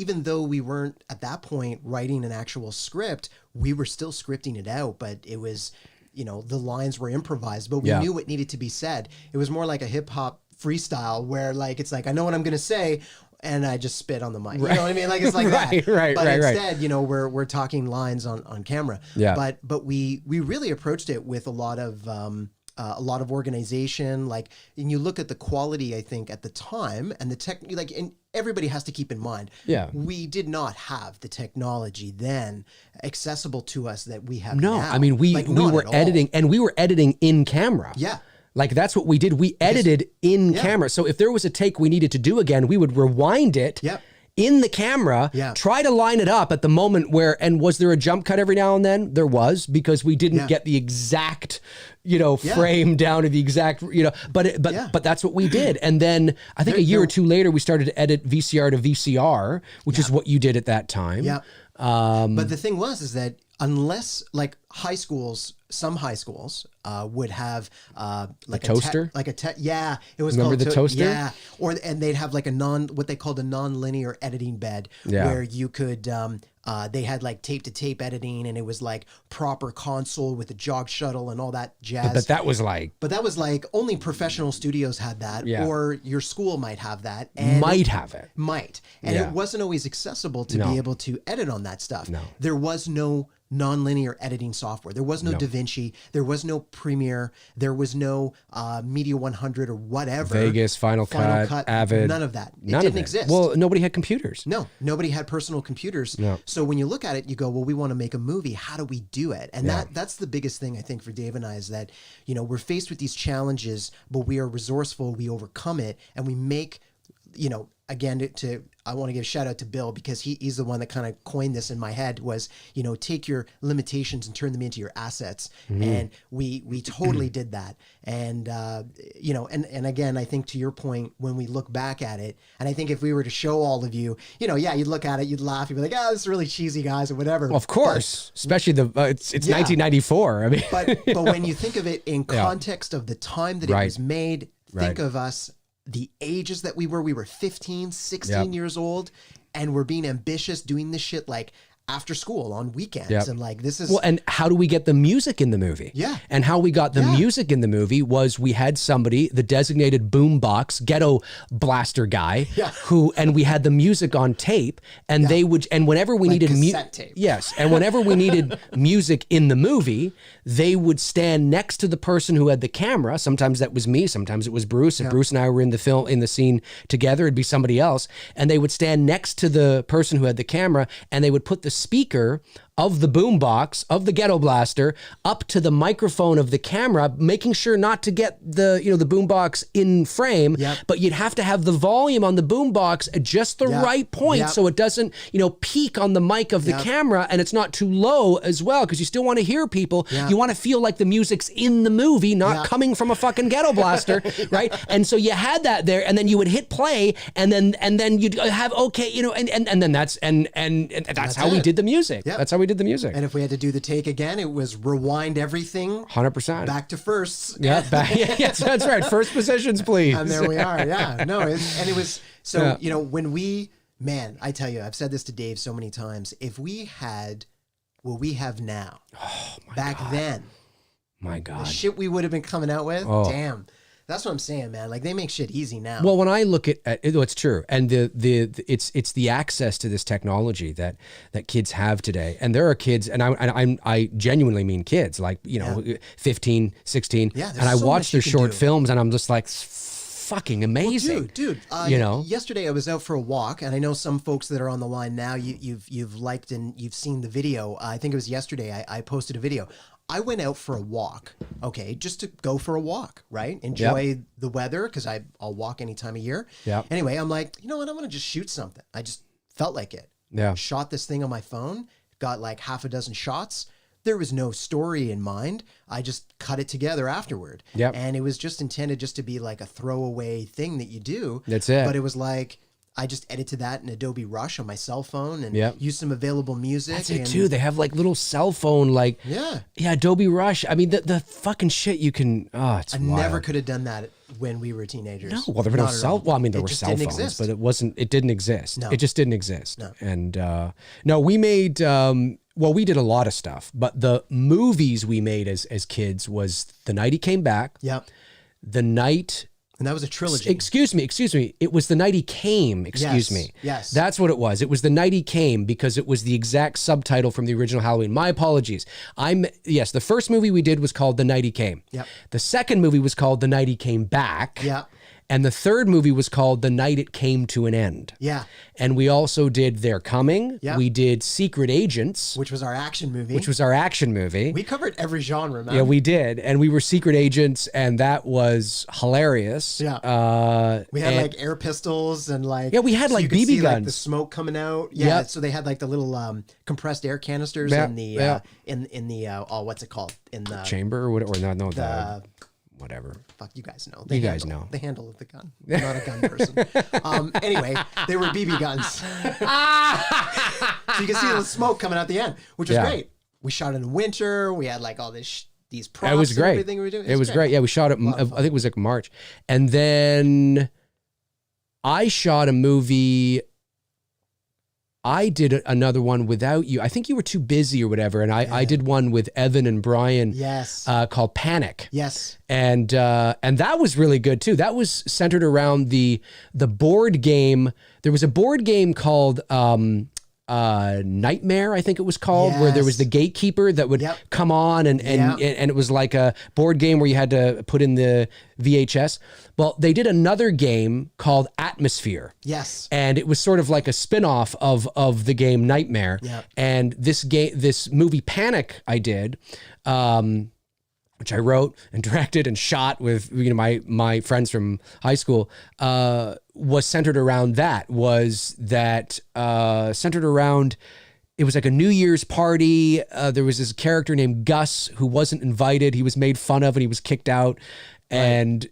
Even though we weren't at that point writing an actual script, we were still scripting it out, but it was, the lines were improvised, but we knew what needed to be said. It was more like a hip hop freestyle where it's like, I know what I'm going to say, and I just spit on the mic. You know what I mean? Like it's like that. But instead, we're talking lines on camera. But we really approached it with a lot of organization, and you look at the quality, I think, at the time, and the tech, and everybody has to keep in mind, we did not have the technology then accessible to us that we have now. I mean, we were editing, and we were editing in camera. Like that's what we did. We edited in camera. So if there was a take we needed to do again, we would rewind it. In the camera, try to line it up at the moment and was there a jump cut every now and then? There was, because we didn't get the exact, frame down to the exact, but that's what we did. And then I think a year or two later, we started to edit VCR to VCR, which is what you did at that time. But the thing is that unless like high schools, some high schools would have like a toaster, yeah, it was remember called the toaster, yeah, and they'd have like what they called a non-linear editing bed, where you could they had like tape to tape editing, and it was like proper console with a jog shuttle and all that jazz. But that was like only professional studios had that, or your school might have that, and it wasn't always accessible to be able to edit on that stuff. There was no non-linear editing software. There was no DaVinci. There was no Premiere. There was no Media 100 or whatever. Vegas, Final Cut, Avid. None of that. It didn't exist. Well, nobody had computers. No, nobody had personal computers. No. So when you look at it, you go, well, we want to make a movie. How do we do it? And that's the biggest thing I think for Dave and I, is that, you know, we're faced with these challenges, but we are resourceful. We overcome it, and we make, you know, again, I want to give a shout out to Bill, because he's the one that kind of coined this in my head, was, you know, take your limitations and turn them into your assets. And we totally did that. And, you know, and again, I think to your point, when we look back at it, and I think if we were to show all of you, you know, you'd look at it, you'd laugh, you'd be like, oh, this is really cheesy, guys, or whatever. Well, of course, especially it's 1994. I mean, but when you think of it in context of the time that it was made, think of us, the ages that we were 15, 16 years old, and we're being ambitious, doing this shit like after school on weekends. And like, this is... Well, and how do we get the music in the movie? Yeah. And how we got the music in the movie was we had somebody, the designated boombox, ghetto blaster guy, and we had the music on tape, and they would, and whenever we needed tape. Yes. And whenever we needed music in the movie, they would stand next to the person who had the camera. Sometimes that was me, sometimes it was Bruce. If Bruce and I were in the scene together, it'd be somebody else. And they would stand next to the person who had the camera, and they would put the speaker of the boombox, of the ghetto blaster, up to the microphone of the camera, making sure not to get the boombox in frame, but you'd have to have the volume on the boombox at just the right point, so it doesn't, peak on the mic of the camera, and it's not too low as well, because you still want to hear people. You want to feel like the music's in the movie, not coming from a fucking ghetto blaster, right? And so you had that there, and then you would hit play, and then you'd have and then that's how we did the music. That's how we did the music. And if we had to do the take again, it was rewind everything 100% back to firsts. Yes, that's right. First positions, please. And there we are. It was so when we, man, I tell you, I've said this to Dave so many times. If we had what we have now, back then, my God, the shit we would have been coming out with, damn. That's what I'm saying, man. Like, they make shit easy now. Well, when I look at it's true, and it's the access to this technology that kids have today, and there are kids, and I genuinely mean kids, like 15, 16, and I watch their short films, and I'm just like, fucking amazing. Well, dude, yesterday I was out for a walk, and I know some folks that are on the line now. You've liked and you've seen the video. I think it was yesterday. I posted a video. I went out for a walk, just to go for a walk, right? Enjoy the weather, because I'll walk any time of year. Anyway, I'm like, you know what? I'm going to just shoot something. I just felt like it. Shot this thing on my phone, got like half a dozen shots. There was no story in mind. I just cut it together afterward. And it was just intended just to be like a throwaway thing that you do. That's it. But it was like, I just edited that in Adobe Rush on my cell phone and used some available music. That's it too. They have like little cell phone, like Adobe Rush. I mean, the fucking shit you can. It's I wild. Never could have done that when we were teenagers. No, well, there were no cell. Well, I mean, there were cell phones, but it wasn't. It didn't exist. No. It just didn't exist. No. And no, we made. Well, we did a lot of stuff, but the movies we made as kids was The Night He Came Back. The Night. And that was a trilogy. Excuse me. It was The Night He Came. Excuse me. Yes. That's what it was. It was The Night He Came, because it was the exact subtitle from the original Halloween. My apologies. The first movie we did was called The Night He Came. The second movie was called The Night He Came Back. And the third movie was called The Night It Came to an End. And we also did They're Coming. We did Secret Agents. Which was our action movie. We covered every genre, man. Yeah, we did. And we were Secret Agents, and that was hilarious. We had like air pistols and like... Yeah, we had like BB guns. Like the smoke coming out. So they had like the little compressed air canisters in the... in the what's it called? In the... chamber or whatever? The whatever. Fuck, you guys know. You guys know. The handle of the gun. I'm not a gun person. Anyway, they were BB guns. So you can see the smoke coming out the end, which was great. we shot in winter. We had like all these props. It was great. And everything we were doing. It was great. Yeah, we shot it. I think it was like March, and then I shot a movie. I did another one without you. I think you were too busy or whatever, and I did one with Evan and Brian. Yes. Called Panic. Yes. And that was really good too. That was centered around the board game. There was a board game called Nightmare, I think it was called, where there was the gatekeeper that would come on and it was like a board game where you had to put in the VHS. Well, they did another game called Atmosphere. Yes. And it was sort of like a spin-off of the game Nightmare. Yep. And this movie Panic I did, which I wrote and directed and shot with my friends from high school, was centered around that. It was like a New Year's party. There was this character named Gus who wasn't invited. He was made fun of and he was kicked out. And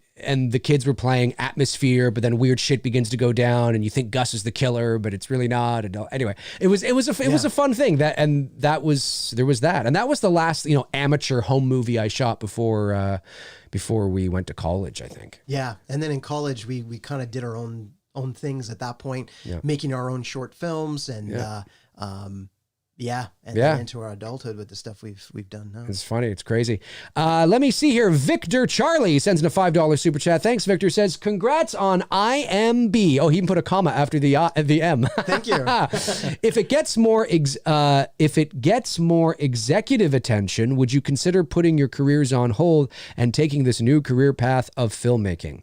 the kids were playing Atmosphere, but then weird shit begins to go down, and you think Gus is the killer, but it's really not. And anyway, it was a fun thing. There was that, and that was the last amateur home movie I shot before we went to college, I think. Yeah, and then in college we kind of did our own things at that point, making our own short films and then into our adulthood with the stuff we've done now. It's funny. It's crazy. Let me see here. Victor Charlie sends in a $5 super chat. Thanks, Victor. Says, congrats on IMB. Oh, he even put a comma after the M. Thank you. If it gets more executive attention, would you consider putting your careers on hold and taking this new career path of filmmaking?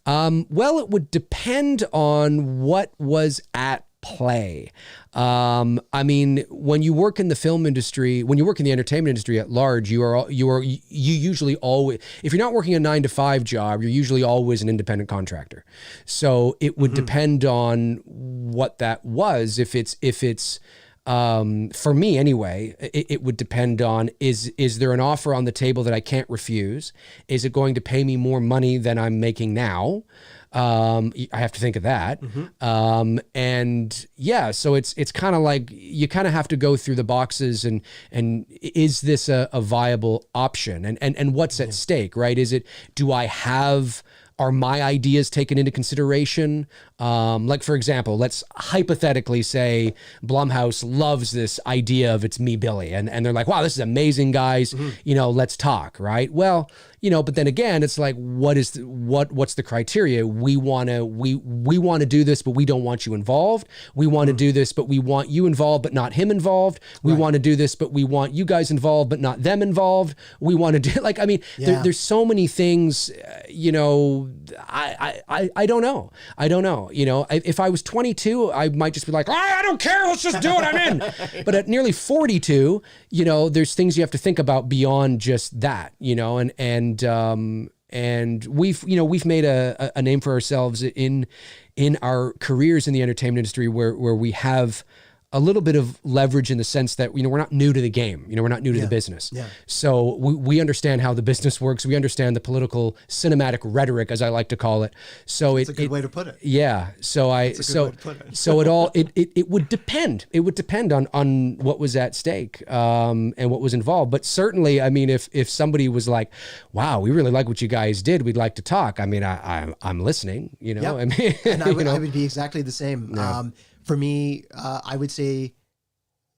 Well, it would depend on what was at play. I mean, when you work in the film industry, when you work in the entertainment industry at large, you usually always, if you're not working a 9-to-5 job, you're usually always an independent contractor. So it would depend on what that was. If it's for me anyway, it would depend on, is there an offer on the table that I can't refuse? Is it going to pay me more money than I'm making now? I have to think of that. And yeah, so it's kind of like, you kind of have to go through the boxes and is this a viable option? And what's at stake, right? Are my ideas taken into consideration? Like, for example, let's hypothetically say Blumhouse loves this idea of It's Me, Billy. And they're like, wow, this is amazing, guys. Let's talk, right? Well, but then again, it's like, what's the criteria? We want to do this, but we don't want you involved. We want to do this, but we want you involved, but not him involved. We want to do this, but we want you guys involved, but not them involved. We want to do, there's so many things, I don't know. If I was 22, I might just be like, I don't care. Let's just do it. I'm in. But at nearly 42, there's things you have to think about beyond just that, and we've made a name for ourselves in our careers in the entertainment industry where we have a little bit of leverage in the sense that, we're not new to the game, we're not new to the business. So we understand how the business works. We understand the political cinematic rhetoric, as I like to call it. So it's a good way to put it. Yeah. So it would depend. It would depend on what was at stake, and what was involved. But certainly, I mean, if somebody was like, wow, we really like what you guys did, we'd like to talk. I mean, I'm listening, I mean, and I would be exactly the same. Yeah. For me, I would say,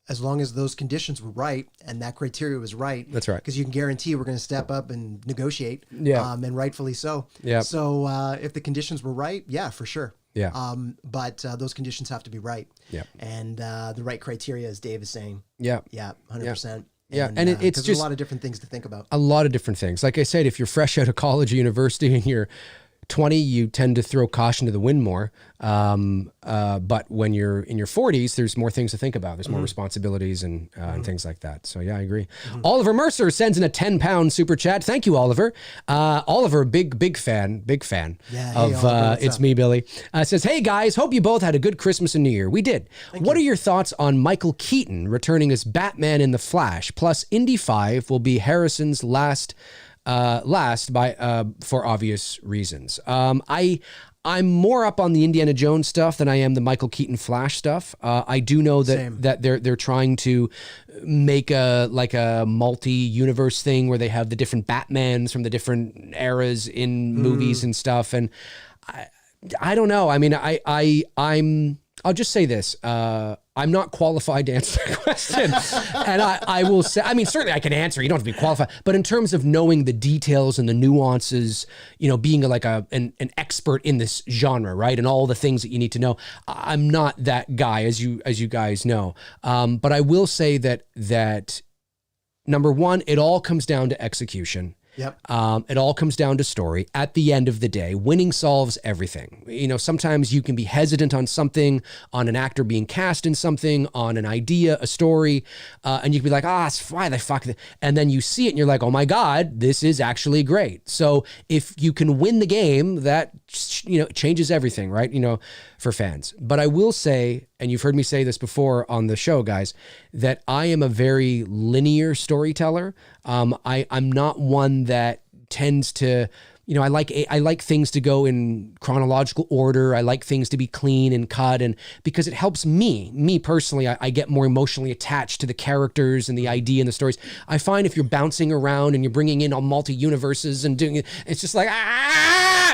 as long as those conditions were right and that criteria was right. That's right. Because you can guarantee we're going to step up and negotiate. And rightfully so. Yeah. So if the conditions were right, yeah, for sure. Yeah. But those conditions have to be right. Yeah. And the right criteria, as Dave is saying. Yeah. Yeah. 100%. Yeah, and it's just a lot of different things to think about. A lot of different things. Like I said, if you're fresh out of college or university and you're 20, you tend to throw caution to the wind more. But when you're in your 40s, there's more things to think about. There's more responsibilities and things like that. So yeah, I agree. Oliver Mercer sends in a £10 super chat. Thank you, Oliver. Oliver, big fan of It's Me, Billy. Says, hey guys, hope you both had a good Christmas and New Year. We did. What are your thoughts on Michael Keaton returning as Batman in The Flash? Plus, Indy 5 will be Harrison's last last for obvious reasons. I'm more up on the Indiana Jones stuff than I am the Michael Keaton Flash stuff. I do know that they're trying to make a multi-universe thing where they have the different Batmans from the different eras in movies and stuff. And I don't know. I mean, I'll just say this. I'm not qualified to answer that question. And I will say, I mean, certainly I can answer. You don't have to be qualified. But in terms of knowing the details and the nuances, being like an expert in this genre, right? And all the things that you need to know, I'm not that guy, as you guys know. But I will say that number one, it all comes down to execution. Yep. It all comes down to story. At the end of the day, winning solves everything. Sometimes you can be hesitant on something, on an actor being cast in something, on an idea, a story, and you can be like, why the fuck? And then you see it and you're like, oh my God, this is actually great. So if you can win the game, that, changes everything, right? For fans. But I will say, and you've heard me say this before on the show, guys, that I am a very linear storyteller. I'm not one that tends to, I like things to go in chronological order. I like things to be clean and cut, and because it helps me personally, I get more emotionally attached to the characters and the idea and the stories. I find if you're bouncing around and you're bringing in all multi-universes and doing it, it's just like,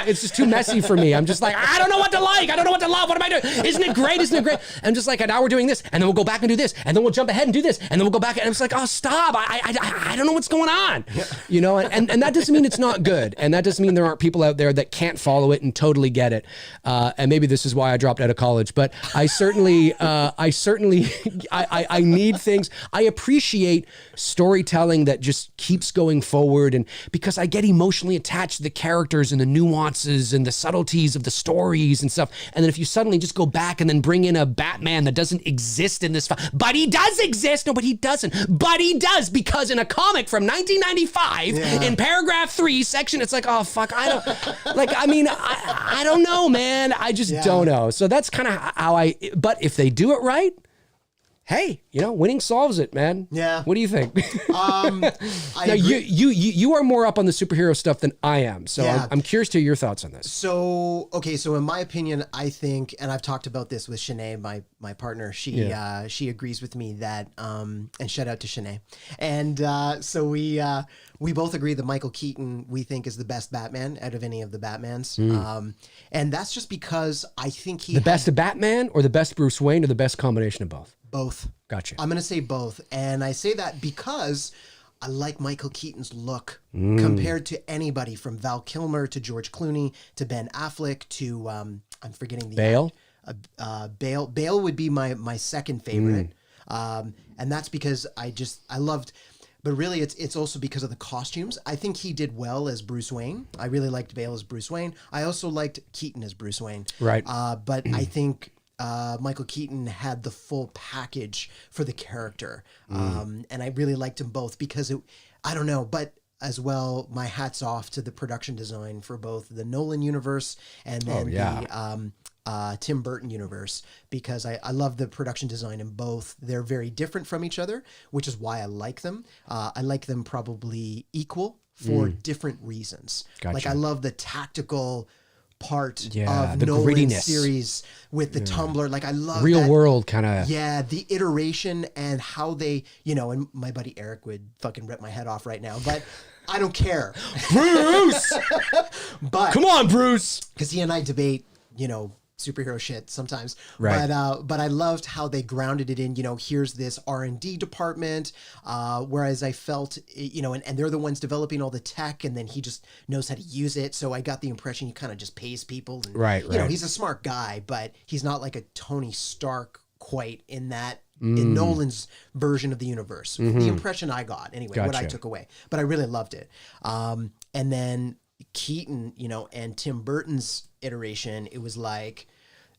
it's just too messy for me. I'm just like, I don't know what to like. I don't know what to love. What am I doing? Isn't it great? Isn't it great? I'm just like, now we're doing this, and then we'll go back and do this, and then we'll jump ahead and do this, and then we'll go back, and I'm just like, oh, stop. I don't know what's going on. And that doesn't mean it's not good. And that doesn't mean there aren't people out there that can't follow it and totally get it. And maybe this is why I dropped out of college, but I certainly I need things. I appreciate storytelling that just keeps going forward, and because I get emotionally attached to the characters and the nuances and the subtleties of the stories and stuff. And then if you suddenly just go back and then bring in a Batman that doesn't exist in this, but he does exist. No, but he doesn't. But he does, because in a comic from 1995, in paragraph 3, section, it's like, oh fuck, I don't know, man. I just don't know. So that's kind of how but if they do it right, hey, winning solves it, man. Yeah. What do you think? Now, you are more up on the superhero stuff than I am. So I'm curious to hear your thoughts on this. So in my opinion, I think, and I've talked about this with Shanae, my partner, she agrees with me that, and shout out to Shanae. And so we both agree that Michael Keaton, we think, is the best Batman out of any of the Batmans. And that's just because I think the best of Batman, or the best Bruce Wayne, or the best combination of both? Both. Gotcha. I'm going to say both. And I say that because I like Michael Keaton's look compared to anybody, from Val Kilmer to George Clooney to Ben Affleck to, I'm forgetting the Bale. Bale. Bale would be my second favorite. And that's because I loved, but really it's also because of the costumes. I think he did well as Bruce Wayne. I really liked Bale as Bruce Wayne. I also liked Keaton as Bruce Wayne. Right. But I think Michael Keaton had the full package for the character. And I really liked them both because I don't know, but as well, my hat's off to the production design for both the Nolan universe and then the Tim Burton universe, because I love the production design in both. They're very different from each other, which is why I like them. I like them probably equal for different reasons. Gotcha. Like I love the tactical part of the Nolan's grittiness series with the Tumbler. Like I love real that, world kind of. Yeah, the iteration and how they, and my buddy Eric would fucking rip my head off right now, but I don't care. Bruce! But come on, Bruce! Because he and I debate, superhero shit sometimes. Right. But I loved how they grounded it in, here's this R&D department, whereas I felt, and they're the ones developing all the tech, and then he just knows how to use it. So I got the impression he kind of just pays people. And, right. He's a smart guy, but he's not like a Tony Stark quite in that, in Nolan's version of the universe. The impression I got, anyway, what I took away. But I really loved it. And then Keaton, and Tim Burton's iteration, it was like,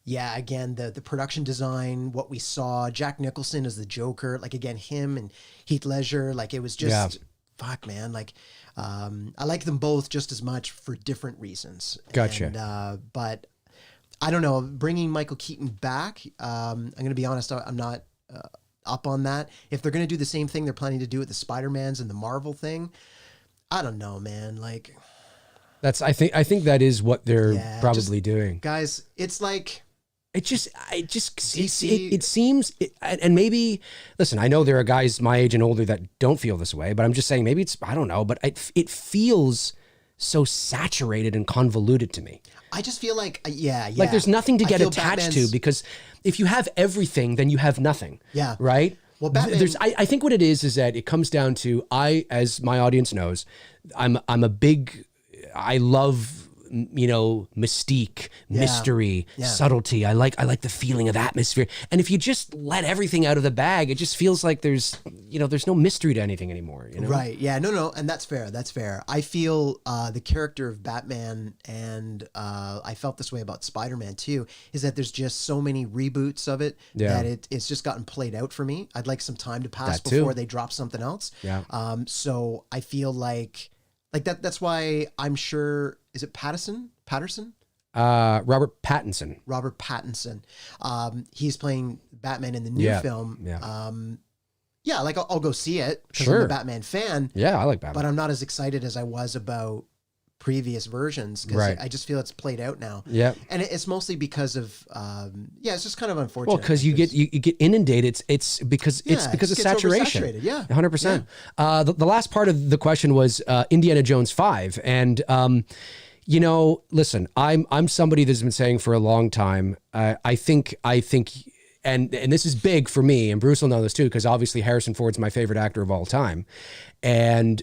again, the production design, what we saw, Jack Nicholson as the Joker, like again, him and Heath Ledger, like it was just, fuck man, like I like them both just as much for different reasons. Gotcha. And, but I don't know, bringing Michael Keaton back, I'm going to be honest, I'm not up on that. If they're going to do the same thing they're planning to do with the Spider-Mans and the Marvel thing, I don't know, man. Like, I think that is what they're probably doing. Guys, it's like it seems, and maybe, listen, I know there are guys my age and older that don't feel this way, but I'm just saying maybe it's, I don't know, but it feels so saturated and convoluted to me. I just feel like, like there's nothing to get attached to, because if you have everything, then you have nothing. Yeah. Right? Well, Batman, I think what it is that it comes down to, as my audience knows, I love, mystique, mystery, subtlety. I like the feeling of atmosphere. And if you just let everything out of the bag, it just feels like there's no mystery to anything anymore. Right. Yeah. No. And that's fair. That's fair. I feel the character of Batman, and I felt this way about Spider-Man too, is that there's just so many reboots of it that it's just gotten played out for me. I'd like some time to pass before they drop something else. Yeah. So I feel like that. That's why I'm sure. Is it Patterson? Robert Pattinson. Robert Pattinson. He's playing Batman in the new film. Yeah. Like I'll go see it because I'm a Batman fan. Yeah, I like Batman. But I'm not as excited as I was about previous versions, because I just feel it's played out now. Yeah. And it's mostly because of it's just kind of unfortunate. Well, because you get inundated. It's because of saturation. Yeah. 100%. The last part of the question was Indiana Jones 5, and listen, I'm somebody that's been saying for a long time, I think and this is big for me, and Bruce will know this too, because obviously Harrison Ford's my favorite actor of all time. And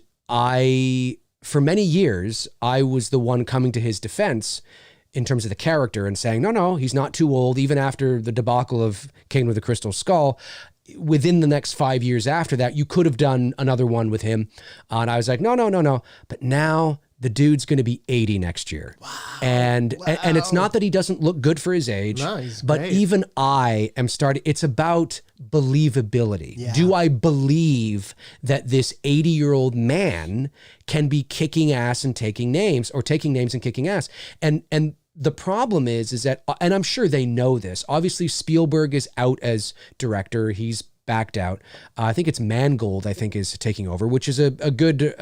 for many years, I was the one coming to his defense in terms of the character and saying, no, he's not too old. Even after the debacle of Kingdom of the Crystal Skull, within the next 5 years after that, you could have done another one with him. And I was like, no. But now the dude's going to be 80 next year. Wow. And it's not that he doesn't look good for his age, but great. Even I am starting, it's about believability. Yeah. Do I believe that this 80-year-old man can be kicking ass and taking names, or taking names and kicking ass? And the problem is that, and I'm sure they know this, obviously Spielberg is out as director. He's backed out. I think it's Mangold, is taking over, which is a good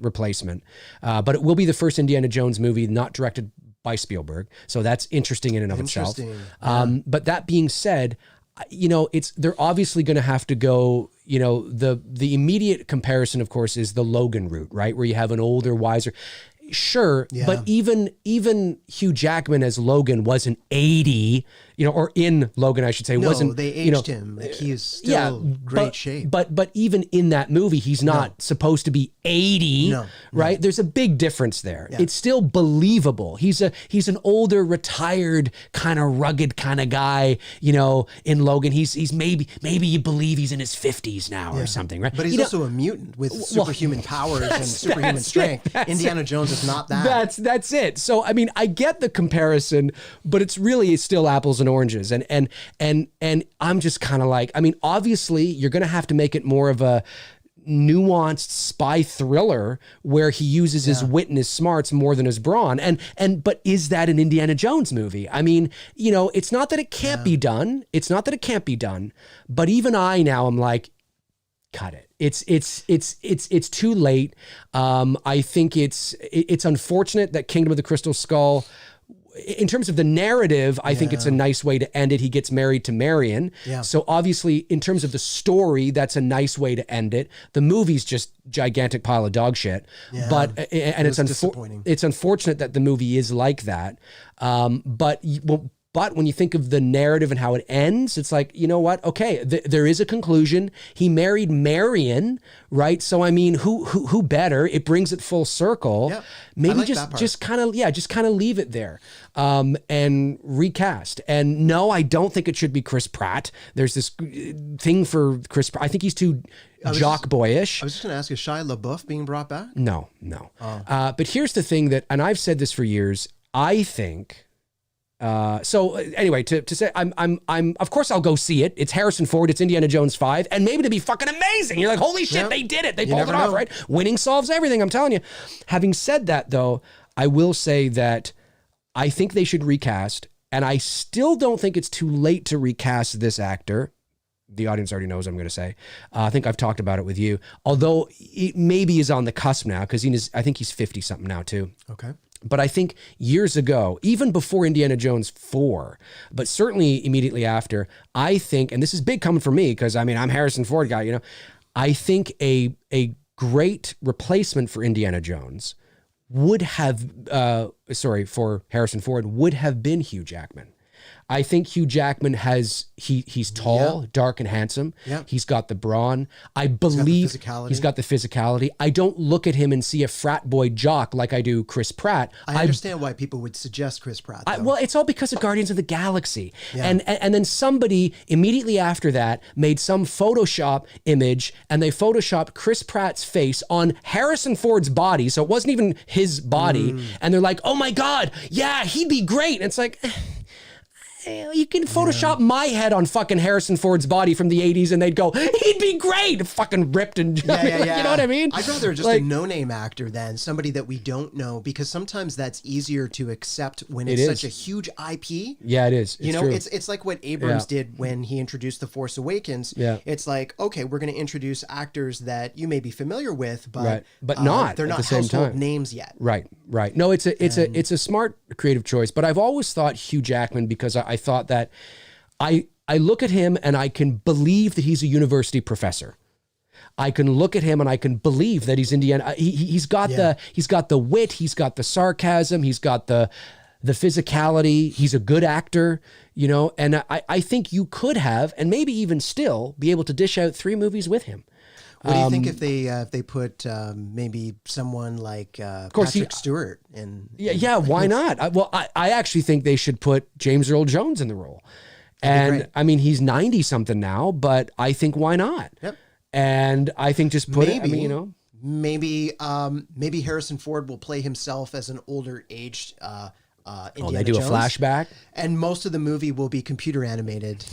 replacement. But it will be the first Indiana Jones movie not directed by Spielberg. So that's interesting in and of itself. But that being said, they're obviously going to have to go, the immediate comparison, of course, is the Logan route, right? Where you have an older, wiser. Sure, but even Hugh Jackman as Logan wasn't 80, or in Logan, I should say, wasn't. They aged him. Like, he is still great shape. But even in that movie, he's not supposed to be 80, right? There's a big difference there. Yeah. It's still believable. He's an older, retired, kind of rugged kind of guy. In Logan, he's maybe you believe he's in his 50s now or something, right? But he's also a mutant with superhuman powers and superhuman strength. Indiana Jones is not that. That's it. So I mean, I get the comparison, but it's still apples and oranges. And I'm just kind of like, I mean, obviously you're going to have to make it more of a nuanced spy thriller where he uses his wit and his smarts more than his brawn. But is that an Indiana Jones movie? I mean, it's not that it can't be done. It's not that it can't be done. But even I now am like, cut it. It's too late. I think it's unfortunate that Kingdom of the Crystal Skull, in terms of the narrative, I think it's a nice way to end it. He gets married to Marion. Yeah. So obviously, in terms of the story, that's a nice way to end it. The movie's just gigantic pile of dog shit. Yeah. But it's unfortunate that the movie is like that. But when you think of the narrative and how it ends, it's like, you know what? Okay, there is a conclusion. He married Marion, right? So I mean, who better? It brings it full circle. Yeah, maybe like just kind of leave it there, and recast. And no, I don't think it should be Chris Pratt. There's this thing for Chris Pratt. I think he's too jock boyish. I was just going to ask, is Shia LaBeouf being brought back? No. Oh. But here's the thing and I've said this for years. I think. So anyway, to say I'm of course I'll go see it. It's Harrison Ford. It's Indiana Jones 5, and maybe to be fucking amazing. You're like, holy shit, they did it. They pulled it off, right? Winning solves everything. I'm telling you. Having said that, though, I will say that I think they should recast, and I still don't think it's too late to recast this actor. the audience already knows what I'm going to say. I think I've talked about it with you, although it maybe is on the cusp now because I think he's 50 something now too. Okay. But I think years ago, even before Indiana Jones 4, but certainly immediately after, I think, and this is big coming from me because I'm Harrison Ford guy, you know, I think a great replacement for Indiana Jones would have, for Harrison Ford would have been Hugh Jackman. I think Hugh Jackman he's tall, dark, and handsome. Yeah. He's got the brawn. I believe he's got the physicality. I don't look at him and see a frat boy jock like I do Chris Pratt. I understand why people would suggest Chris Pratt. Well, it's all because of Guardians of the Galaxy. Yeah. And then somebody immediately after that made some Photoshop image and they Photoshopped Chris Pratt's face on Harrison Ford's body. So it wasn't even his body. And they're like, oh my God, yeah, he'd be great. And it's like... You can Photoshop my head on fucking Harrison Ford's body from the 80s and they'd go, he'd be great, fucking ripped and you know what I mean? I'd rather just a no-name actor than somebody that we don't know because sometimes that's easier to accept when it's such a huge IP. Yeah, it is. You know, it's like what Abrams did when he introduced The Force Awakens. Yeah. It's like, okay, we're going to introduce actors that you may be familiar with, but not they're at not the same household time. names yet. Right. No, it's a smart creative choice, but I've always thought Hugh Jackman because I thought that I look at him and I can believe that he's a university professor. I can look at him and I can believe that he's Indiana. He's got the wit, he's got the sarcasm, he's got the physicality. He's a good actor, you know. And I think you could have, and maybe even still, be able to dish out 3 movies with him. What do you think if they put maybe someone like Patrick Stewart in? Yeah, why not? I actually think they should put James Earl Jones in the role. And I mean, he's 90 something now, but I think why not? Yep. And I think just put it, I mean, you know. Maybe Harrison Ford will play himself as an older aged Indiana they do Jones. A flashback? And most of the movie will be computer animated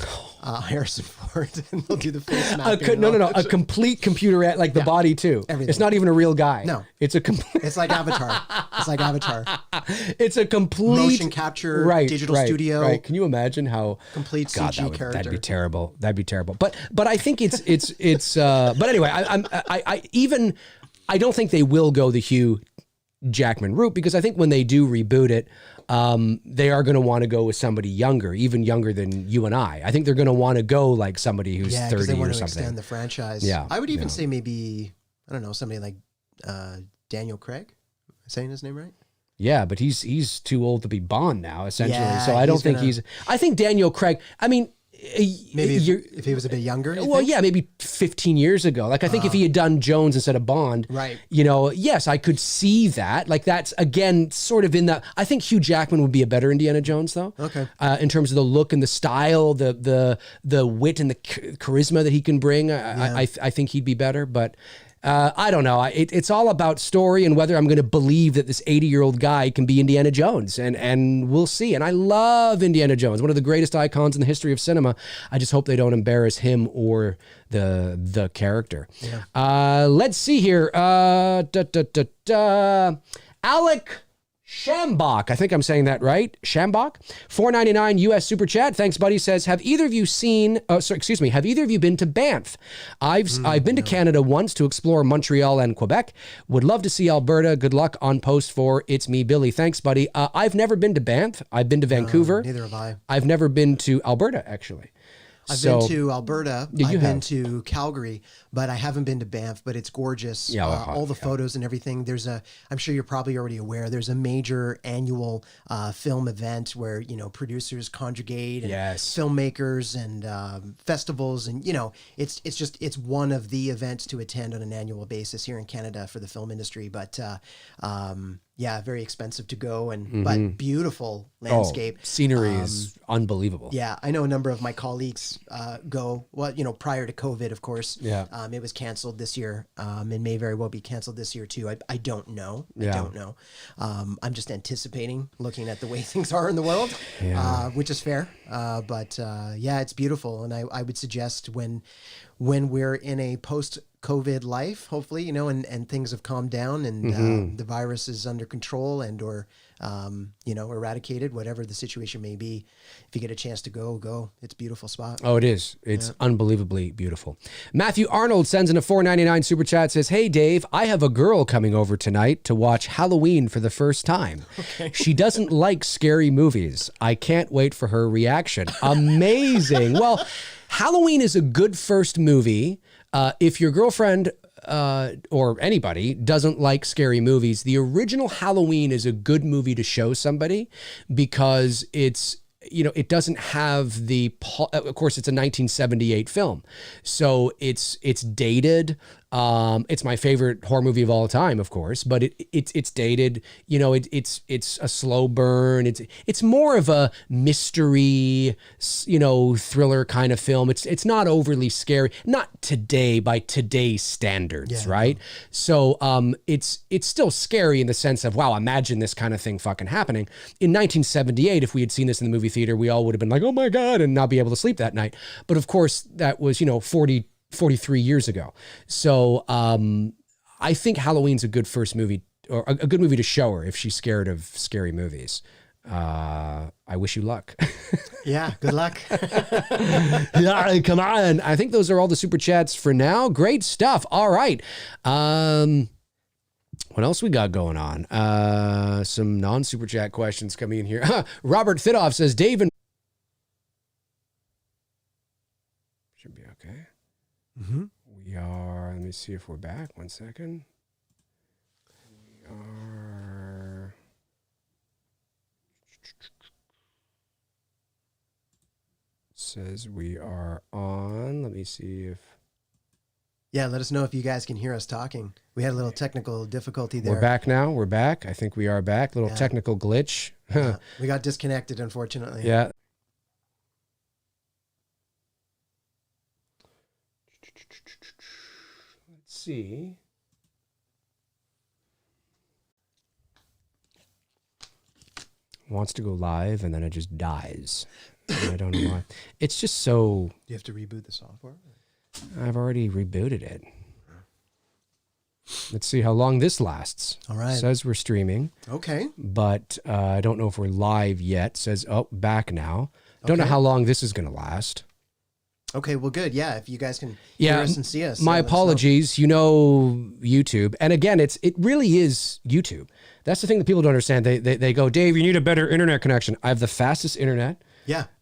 Harrison Ford, and they'll do the face mapping. A complete computer, like the body too. Everything. It's not even a real guy. No. It's a complete... It's like Avatar. It's a complete... Motion capture, digital studio. Right. Can you imagine how... Complete CG character. That'd be terrible. But I think it's but anyway, I don't think they will go the Hugh Jackman route because I think when they do reboot it, they are going to want to go with somebody younger, even younger than you and I. I think they're going to want to go like somebody who's 30 or something. They want to extend the franchise. Yeah, I would even say maybe, I don't know, somebody like Daniel Craig. Am I saying his name right? Yeah, but he's too old to be Bond now, essentially. Yeah, so I don't think I think Daniel Craig, I mean, maybe if he was a bit younger. Yeah, maybe 15 years ago. Like I think if he had done Jones instead of Bond, right? You know, yes, I could see that. Like that's again sort of in the. I think Hugh Jackman would be a better Indiana Jones though. Okay. In terms of the look and the style, the wit and the charisma that he can bring, I think he'd be better. But I don't know. It's all about story and whether I'm going to believe that this 80-year-old guy can be Indiana Jones, and we'll see. And I love Indiana Jones, one of the greatest icons in the history of cinema. I just hope they don't embarrass him or the character. Yeah. Let's see here. Alec Shambach, I think I'm saying that right. Shambach, $4.99 US super chat. Thanks, buddy. Says, have either of you have either of you been to Banff? I've been to Canada once to explore Montreal and Quebec. Would love to see Alberta. Good luck on post 4. It's me, Billy. Thanks, buddy. I've never been to Banff. I've been to Vancouver. Neither have I. I've never been to Alberta, actually. I've been to Alberta. I've been to Calgary, but I haven't been to Banff, but it's gorgeous. Yeah, all the photos and everything. I'm sure you're probably already aware, there's a major annual film event where, you know, producers congregate and filmmakers and festivals. And, you know, it's one of the events to attend on an annual basis here in Canada for the film industry. But, yeah, very expensive to go, but beautiful landscape. Scenery is unbelievable. Yeah, I know a number of my colleagues go. Well, you know, prior to COVID, of course. Yeah. It was canceled this year, and may very well be canceled this year too. I don't know. Yeah. I don't know. I'm just anticipating, looking at the way things are in the world, which is fair. But yeah, it's beautiful, and I would suggest when when we're in a post-COVID life, hopefully, you know, and things have calmed down and the virus is under control and or, you know, eradicated, whatever the situation may be. If you get a chance to go. It's a beautiful spot. Oh, it is. It's unbelievably beautiful. Matthew Arnold sends in a $4.99 super chat, says, "Hey, Dave, I have a girl coming over tonight to watch Halloween for the first time. Okay. She doesn't like scary movies. I can't wait for her reaction." Amazing. Well, Halloween is a good first movie. If your girlfriend or anybody doesn't like scary movies, the original Halloween is a good movie to show somebody because it's, you know, it doesn't have the, of course, it's a 1978 film. So it's dated. It's my favorite horror movie of all time, of course, but it's dated. You know, it's a slow burn. It's more of a mystery, you know, thriller kind of film. It's not overly scary, not today by today's standards, right? So it's still scary in the sense of, wow, imagine this kind of thing fucking happening. In 1978, if we had seen this in the movie theater, we all would have been like, oh my God, and not be able to sleep that night. But of course, that was, you know, 43 years ago. So I think Halloween's a good first movie, or a good movie to show her if she's scared of scary movies. I wish you luck. Yeah, good luck. Yeah, come on. I think those are all the super chats for now. Great stuff. All right. What else we got going on? Some non-super chat questions coming in here. Robert Thidoff says, Dave and... Should be okay. Mm-hmm. We are, let me see if we're back. 1 second. We are... Says we are on. Let me see if... Yeah, let us know if you guys can hear us talking. We had a little technical difficulty there. We're back now. We're back. I think we are back. Little technical glitch. We got disconnected, unfortunately. Yeah. Let's see. Wants to go live and then it just dies. And I don't know why. It's just so... Do you have to reboot the software? I've already rebooted it. Let's see how long this lasts. All right. Says we're streaming. Okay. But I don't know if we're live yet. Says, oh, back now. Don't know how long this is going to last. Okay, well, good. Yeah, if you guys can hear us and see us. My apologies. You know YouTube. And again, it really is YouTube. That's the thing that people don't understand. They go, Dave, you need a better internet connection. I have the fastest internet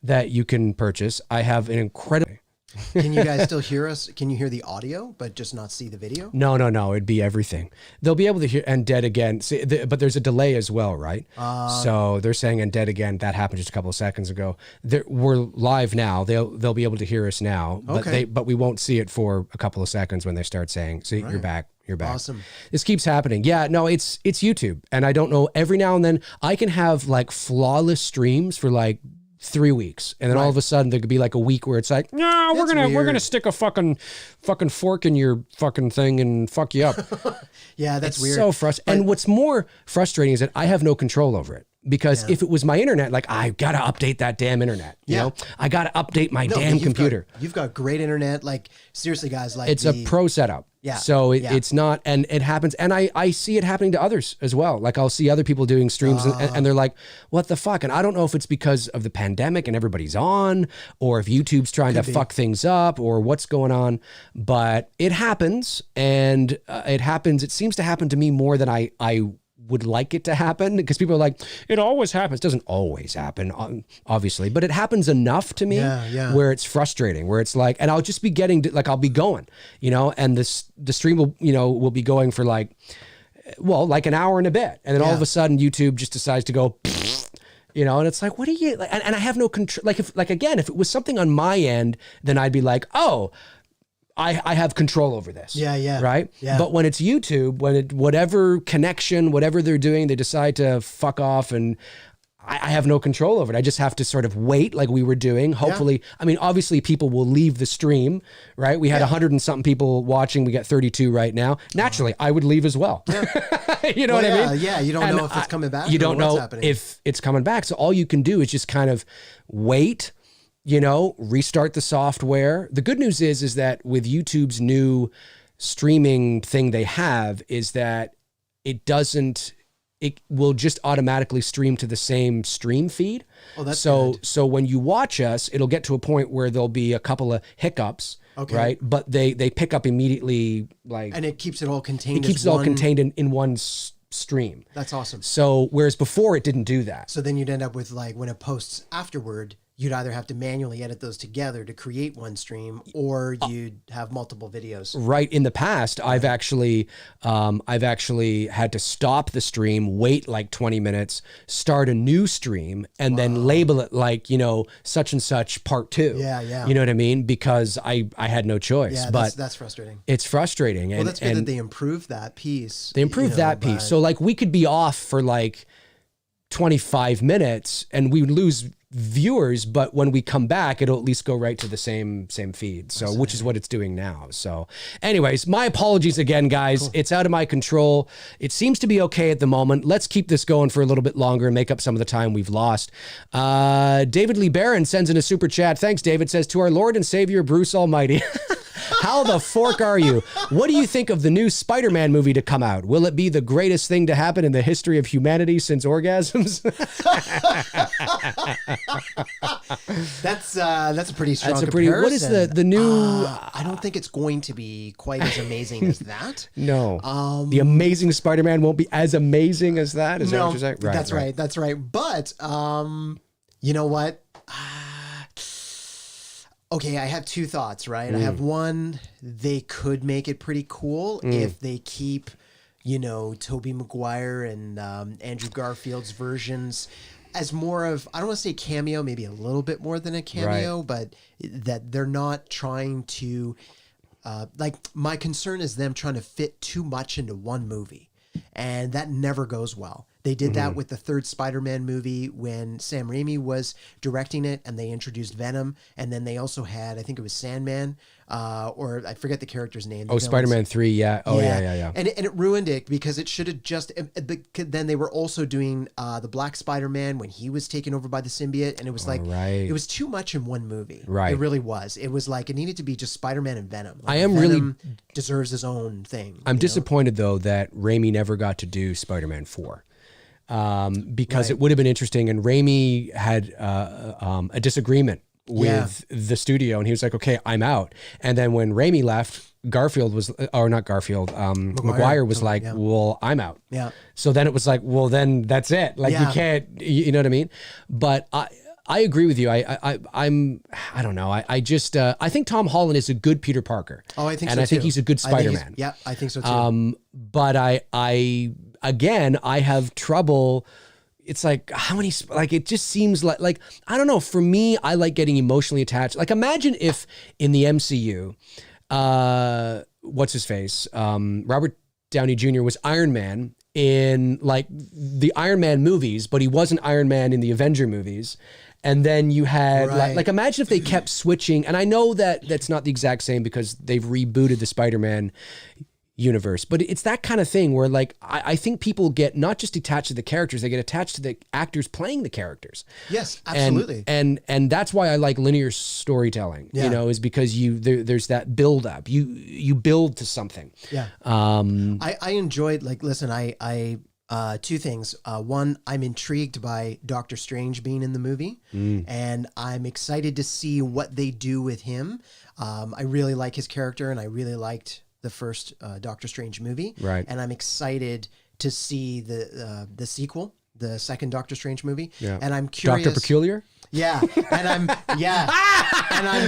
that you can purchase. I have an incredible... Can you guys still hear us? Can you hear the audio, but just not see the video? No. It'd be everything. They'll be able to hear and dead again. See, but there's a delay as well, right? So they're saying and dead again. That happened just a couple of seconds ago. We're live now. They'll be able to hear us now, but we won't see it for a couple of seconds when they start saying, "See, you're back." You're back. Awesome. This keeps happening. Yeah, no, it's YouTube, and I don't know. Every now and then, I can have like flawless streams for like 3 weeks, and then all of a sudden there could be like a week where it's like, no, we're gonna stick a fucking fork in your fucking thing and fuck you up. Yeah, that's weird. So frustrating. And what's more frustrating is that I have no control over it. Because if it was my internet, like I gotta update that damn internet. You know, I gotta update my damn computer. You've got great internet. Like seriously, guys. Like it's a pro setup. Yeah. So it's not, and it happens, and I see it happening to others as well. Like I'll see other people doing streams, and they're like, "What the fuck?" And I don't know if it's because of the pandemic and everybody's on, or if YouTube's trying to fuck things up, or what's going on. But it happens, and it happens. It seems to happen to me more than I would like it to happen, because people are like, it always happens. It doesn't always happen, obviously, but it happens enough to me where it's frustrating, where it's like, and I'll just be getting like, I'll be going, you know, and the stream will be going for like an hour and a bit. And then all of a sudden YouTube just decides to go, you know, and it's like, what are you like? And I have no control. Like if it was something on my end, then I'd be like, oh, I have control over this. Yeah. Right? Yeah. But when it's YouTube, whatever connection, whatever they're doing, they decide to fuck off, and I have no control over it. I just have to sort of wait like we were doing. Hopefully, I mean, obviously people will leave the stream, right? We had 100 and something people watching. We got 32 right now. Naturally, I would leave as well. You know what I mean? Yeah, you don't know if it's coming back. You don't know if it's coming back. So all you can do is just kind of wait, restart the software. The good news is that with YouTube's new streaming thing they have is that it will just automatically stream to the same stream feed. Oh, that's good. So when you watch us, it'll get to a point where there'll be a couple of hiccups, right? But they pick up immediately, and it keeps it all contained. It keeps it all contained in one stream. That's awesome. So whereas before it didn't do that. So then you'd end up with when it posts afterward, you'd either have to manually edit those together to create one stream, or you'd have multiple videos. Right. In the past, I've actually had to stop the stream, wait like 20 minutes, start a new stream, and then label it like, such and such part 2. Yeah, yeah. You know what I mean? Because I had no choice. Yeah, but that's frustrating. It's frustrating. Well, that's good that they improved that piece. They improved that piece. So like we could be off for like 25 minutes and we would lose viewers, but when we come back, it'll at least go right to the same feed. So, which is what it's doing now. So anyways, my apologies again, guys. Cool. It's out of my control. It seems to be okay at the moment. Let's keep this going for a little bit longer and make up some of the time we've lost. David Lee Barron sends in a super chat. Thanks, David. Says, to our Lord and Savior, Bruce Almighty. How the fork are you? What do you think of the new Spider-Man movie to come out? Will it be the greatest thing to happen in the history of humanity since orgasms? That's a pretty strong comparison. What is the new... I don't think it's going to be quite as amazing as that. No. The Amazing Spider-Man won't be as amazing as that? Is that what you're saying? Right, that's right. But, you know what? Okay, I have two thoughts, right? I have one, they could make it pretty cool if they keep, Tobey Maguire and Andrew Garfield's versions as more of, I don't want to say cameo, maybe a little bit more than a cameo, but that they're not trying to, my concern is them trying to fit too much into one movie. And that never goes well. They did that with the third Spider-Man movie when Sam Raimi was directing it, and they introduced Venom, and then they also had, I think it was Sandman, or I forget the character's name. Oh, Spider-Man 3, yeah. Oh, yeah. And it ruined it because it should have just. Then they were also doing the Black Spider-Man when he was taken over by the symbiote, and it was it was too much in one movie. Right, it really was. It was like it needed to be just Spider-Man and Venom. Venom really deserves his own thing. I'm disappointed though that Raimi never got to do Spider-Man 4. Because it would have been interesting, and Raimi had a disagreement with the studio, and he was like, okay, I'm out. And then when Raimi left, Maguire was like, well, I'm out. Yeah. So then it was like, well, then that's it. Like you can't, you know what I mean? But I agree with you. I don't know. I think Tom Holland is a good Peter Parker. Oh, I think so too. And I think he's a good Spider-Man. I think so too. But I have trouble. It's like, how many, it just seems like, I don't know. For me, I like getting emotionally attached. Like, imagine if in the MCU, what's his face? Robert Downey Jr. was Iron Man in the Iron Man movies, but he wasn't Iron Man in the Avenger movies. And then you had imagine if they kept switching. And I know that that's not the exact same because they've rebooted the Spider-Man universe, but it's that kind of thing where I think people get not just attached to the characters, they get attached to the actors playing the characters. Yes, absolutely. And that's why I like linear storytelling, is because there's that build up. You build to something. Yeah. I enjoyed I two things. One, I'm intrigued by Doctor Strange being in the movie, and I'm excited to see what they do with him. I really like his character, and I really liked the first Doctor Strange movie. Right. And I'm excited to see the sequel, the second Doctor Strange movie. Yeah. And I'm curious. Dr. Peculiar? Yeah. And I'm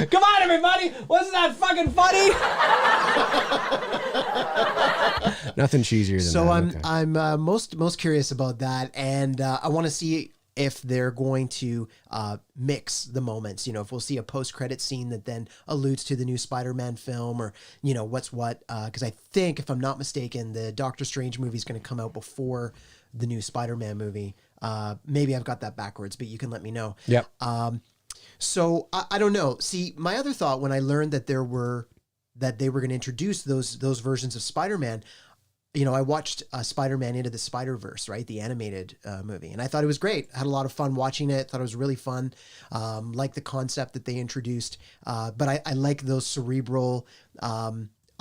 come on, everybody! Wasn't that fucking funny? Nothing cheesier than that. So I'm most curious about that, and I want to see if they're going to mix the moments, if we'll see a post-credit scene that then alludes to the new Spider-Man film, or what's what, because I think, if I'm not mistaken, the Doctor Strange movie is going to come out before the new Spider-Man movie. Maybe I've got that backwards, but you can let me know. Yep. So I don't know. See, my other thought when I learned that they were going to introduce those versions of Spider-Man, I watched Spider-Man Into the Spider-Verse, right? The animated movie. And I thought it was great. I had a lot of fun watching it. Thought it was really fun. Like the concept that they introduced. But I like those cerebral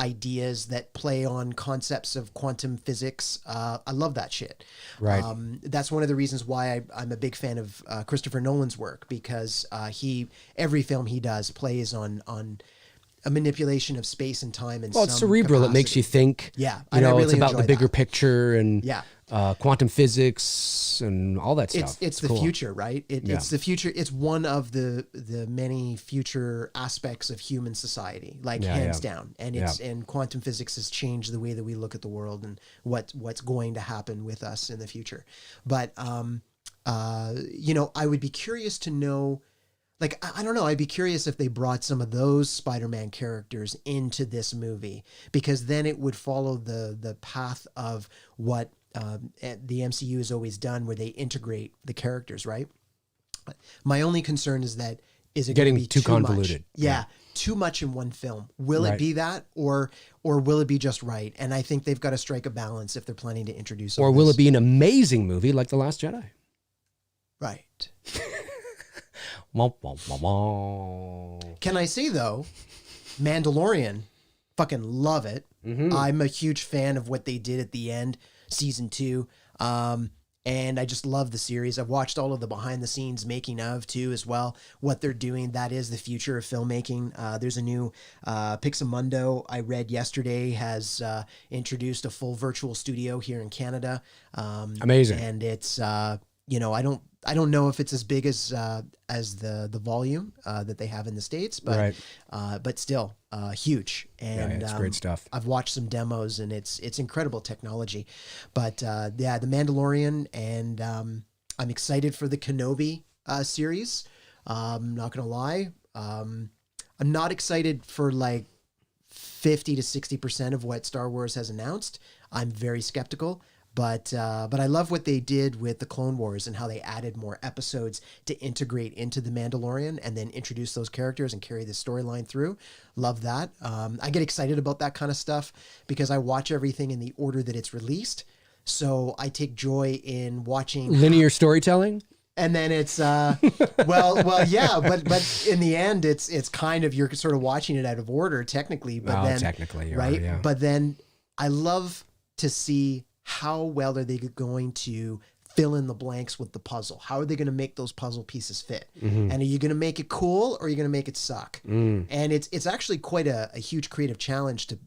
ideas that play on concepts of quantum physics. I love that shit. Right. That's one of the reasons why I'm a big fan of Christopher Nolan's work, because every film he does plays on a manipulation of space and time and it's cerebral. Capacity. It makes you think. Yeah, really it's about the bigger picture and yeah. Quantum physics and all that stuff. It's the cool. future, right? It's the future. It's one of the many future aspects of human society, hands down. And and quantum physics has changed the way that we look at the world and what's going to happen with us in the future. But I would be curious to know. I don't know. I'd be curious if they brought some of those Spider-Man characters into this movie, because then it would follow the path of what the MCU has always done, where they integrate the characters, right? My only concern is that is it getting be too convoluted? Much? Yeah, too much in one film. Will it be that, or will it be just right? And I think they've got to strike a balance if they're planning to introduce. Or will it be an amazing movie like The Last Jedi? Right. Can I say though, Mandalorian, fucking love it. Mm-hmm. I'm a huge fan of what they did at the end, season 2. And I just love the series. I've watched all of the behind the scenes making of too as well. What they're doing, that is the future of filmmaking. There's a new Pixamundo I read yesterday has introduced a full virtual studio here in Canada. Amazing. And it's I don't know if it's as big as the volume that they have in the States, but but still huge. And it's great stuff. I've watched some demos and it's incredible technology. But the Mandalorian, and I'm excited for the Kenobi series. I'm not gonna lie. I'm not excited for 50 to 60% of what Star Wars has announced. I'm very skeptical. But I love what they did with the Clone Wars and how they added more episodes to integrate into the Mandalorian and then introduce those characters and carry the storyline through. Love that. I get excited about that kind of stuff because I watch everything in the order that it's released. So I take joy in watching linear storytelling. And then it's yeah, but in the end, it's kind of, you're sort of watching it out of order technically. But then technically, right? Yeah. But then I love to see how well are they going to fill in the blanks with the puzzle? How are they going to make those puzzle pieces fit? Mm-hmm. And are you going to make it cool or are you going to make it suck? Mm. And it's actually quite a huge creative challenge to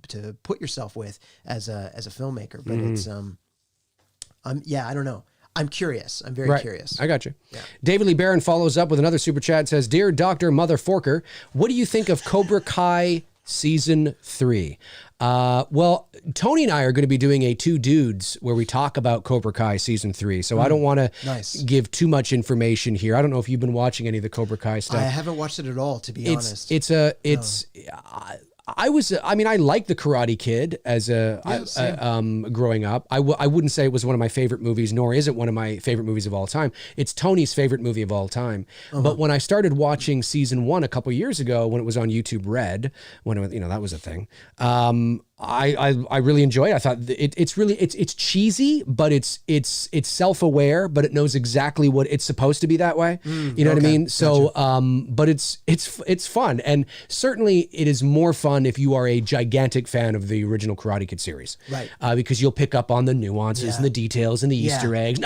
put yourself with as a filmmaker. But it's I don't know. I'm curious. I'm very curious. I got you. Yeah. David Lee Barron follows up with another super chat and says, "Dear Dr. Mother Forker, what do you think of Cobra Kai Season 3? Well, Tony and I are going to be doing a Two Dudes where we talk about Cobra Kai Season 3. So I don't want to give too much information here. I don't know if you've been watching any of the Cobra Kai stuff. I haven't watched it at all, to be honest. I like The Karate Kid as growing up. I wouldn't say it was one of my favorite movies, nor is it one of my favorite movies of all time. It's Tony's favorite movie of all time. Uh-huh. But when I started watching season 1 a couple years ago, when it was on YouTube Red, when it was, that was a thing. I really enjoyed it. I thought it's cheesy, but it's self-aware, but it knows exactly what it's supposed to be that way. You know what I mean? So, but it's fun, and certainly it is more fun if you are a gigantic fan of the original Karate Kid series, right? Because you'll pick up on the nuances and the details and the Easter eggs.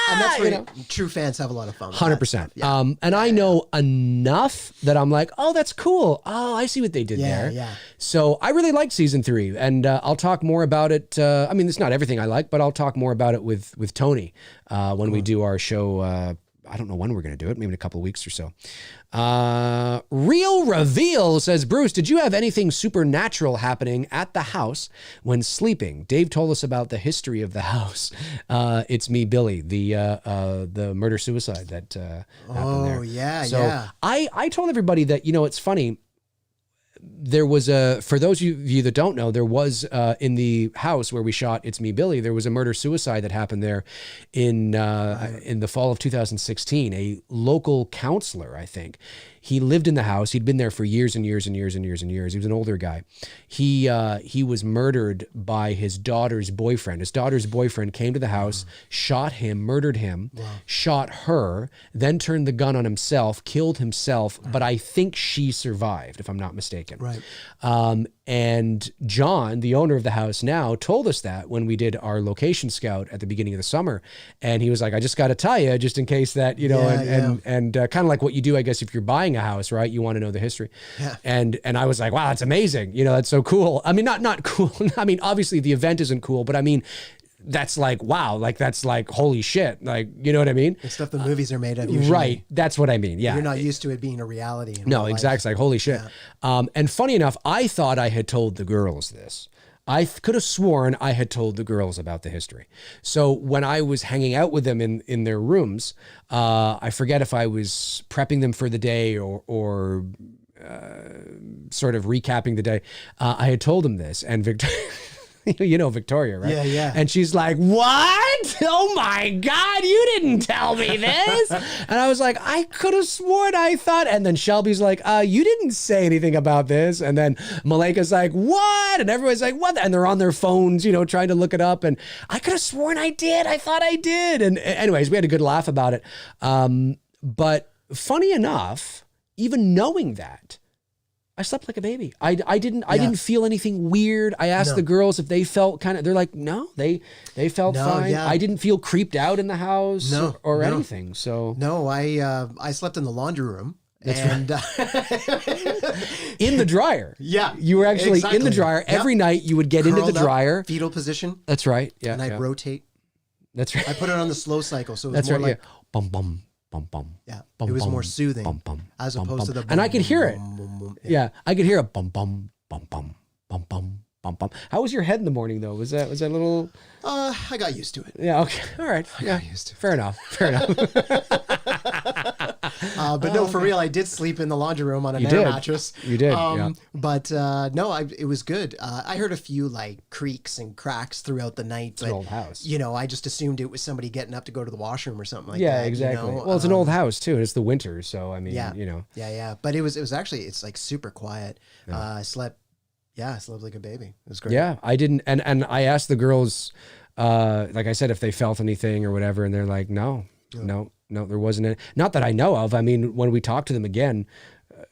And that's where true fans have a lot of fun with 100%. Yeah. And I know enough that I'm like, oh, that's cool. Oh, I see what they did there. Yeah. So I really liked season 3, and I'll talk more about it. It's not everything I like, but I'll talk more about it with Tony when we do our show. I don't know when we're going to do it, maybe in a couple of weeks or so. Real Reveal says, Bruce, did you have anything supernatural happening at the house when sleeping? Dave told us about the history of the house. It's me, Billy, the murder-suicide that happened there. Oh, yeah, so I told everybody that, it's funny. there was for those of you that don't know, there was in the house where we shot It's Me, Billy, there was a murder-suicide that happened there in the fall of 2016. A local counselor, I think. He lived in the house. He'd been there for years and years and years and years and years. He was an older guy. He was murdered by his daughter's boyfriend. His daughter's boyfriend came to the house, shot him, murdered him, shot her, then turned the gun on himself, killed himself, but I think she survived, if I'm not mistaken. Right. And John, the owner of the house now, told us that when we did our location scout at the beginning of the summer. And he was like, I just got to tell you, just in case that, you know, and kind of like what you do, I guess, if you're buying a house, right? You want to know the history. Yeah. And I was like, wow, that's amazing. You know, that's so cool. I mean, not cool. I mean, obviously the event isn't cool, but I mean, that's like, wow, like that's like, holy shit. Like, you know what I mean? The stuff the movies are made of usually. Right. That's what I mean. Yeah. You're not used to it being a reality. No, exactly. Like, holy shit. Yeah. And funny enough, I thought I had told the girls this. I could have sworn I had told the girls about the history. So when I was hanging out with them in their rooms, I forget if I was prepping them for the day or sort of recapping the day. I had told them this, and you know Victoria, right? Yeah, yeah. And she's like, what? Oh my God, you didn't tell me this. And I was like, I could have sworn I thought. And then Shelby's like, you didn't say anything about this. And then Malika's like, what? And everyone's like, what? And they're on their phones, you know, trying to look it up. And I could have sworn I did. I thought I did. And anyways, we had a good laugh about it. But funny enough, even knowing that, I slept like a baby. I didn't feel anything weird. I asked the girls if they felt kind of, they're like, no, they felt fine. Yeah. I didn't feel creeped out in the house or anything. So no, I slept in the laundry room. That's right. In the dryer. Yeah. You were actually in the dryer. Every night you would get Curled into the dryer. Up, fetal position. That's right. Yeah. And I'd rotate. That's right. I put it on the slow cycle. So it was more like bum bum. Bum, bum, yeah, bum, it was bum, more soothing bum, bum, as bum, opposed bum. to the and I could hear it. Yeah, I could hear a bum bum bum bum bum bum bum bum. How was your head in the morning though? Was that a little? I got used to it. Yeah. Okay. All right. I got used to it. Fair enough. But no, for real, I did sleep in the laundry room on an air mattress. You did. Yeah. But no, it was good. I heard a few like creaks and cracks throughout the night. It's an old house. You know, I just assumed it was somebody getting up to go to the washroom or something like that. Yeah, exactly. You know? Well, it's an old house too. It's the winter, so I mean, you know. Yeah. But it was actually, it's like super quiet. Yeah. I slept like a baby. It was great. Yeah, I didn't, and I asked the girls, like I said, if they felt anything or whatever, and they're like, no, there wasn't any. Not that I know of. I mean, when we talked to them again,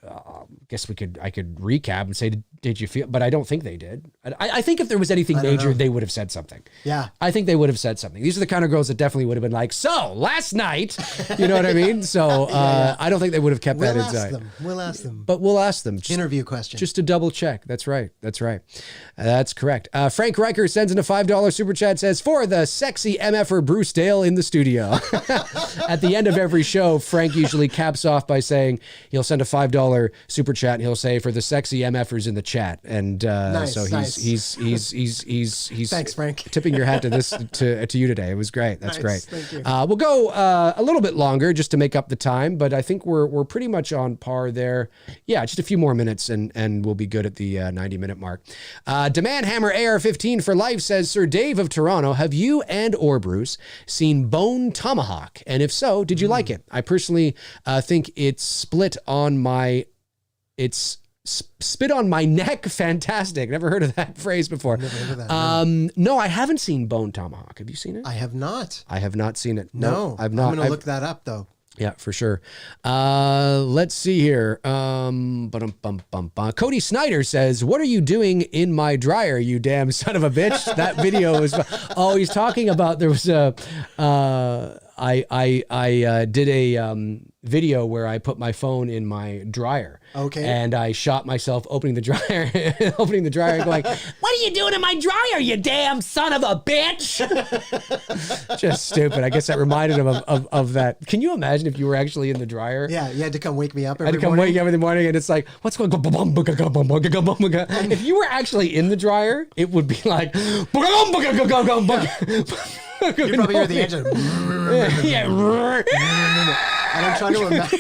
I guess I could recap and say, did you feel? But I don't think they did. I think if there was anything major, they would have said something. Yeah. I think they would have said something. These are the kind of girls that definitely would have been like, so last night, you know what I mean? So I don't think they would have kept that inside. We'll ask them. But we'll ask them. Interview question. Just to double check. That's right. That's correct. Frank Riker sends in a $5 super chat, says, for the sexy MFer Bruce Dale in the studio. At the end of every show, Frank usually caps off by saying he'll send a $5 super chat and he'll say, for the sexy MFers in the chat. And so he's thanks, Frank. Tipping your hat to this to you today. It was great. That's great. Thank you. We'll go a little bit longer just to make up the time, but I think we're pretty much on par there. Yeah, just a few more minutes and we'll be good at the 90-minute mark. Demand Hammer AR-15 for life says, Sir Dave of Toronto, have you and or Bruce seen Bone Tomahawk? And if so, did you like it? I personally think it's spit on my neck. Fantastic. Never heard of that phrase before. Never heard of that. No, I haven't seen Bone Tomahawk. Have you seen it? I have not. I have not seen it. No, I've not. I'm going to look that up though. Yeah, for sure. Let's see here. Cody Snyder says, what are you doing in my dryer, you damn son of a bitch? That video is, he's talking about, there was I did a video where I put my phone in my dryer. Okay. And I shot myself opening the dryer, going, what are you doing in my dryer, you damn son of a bitch? Just stupid. I guess that reminded him of that. Can you imagine if you were actually in the dryer? Yeah, you had to come wake me up every morning. I had to come wake you up in the morning and it's like, what's going on? If you were actually in the dryer, it would be like, you probably hear the engine. Yeah. And I'm trying to imagine.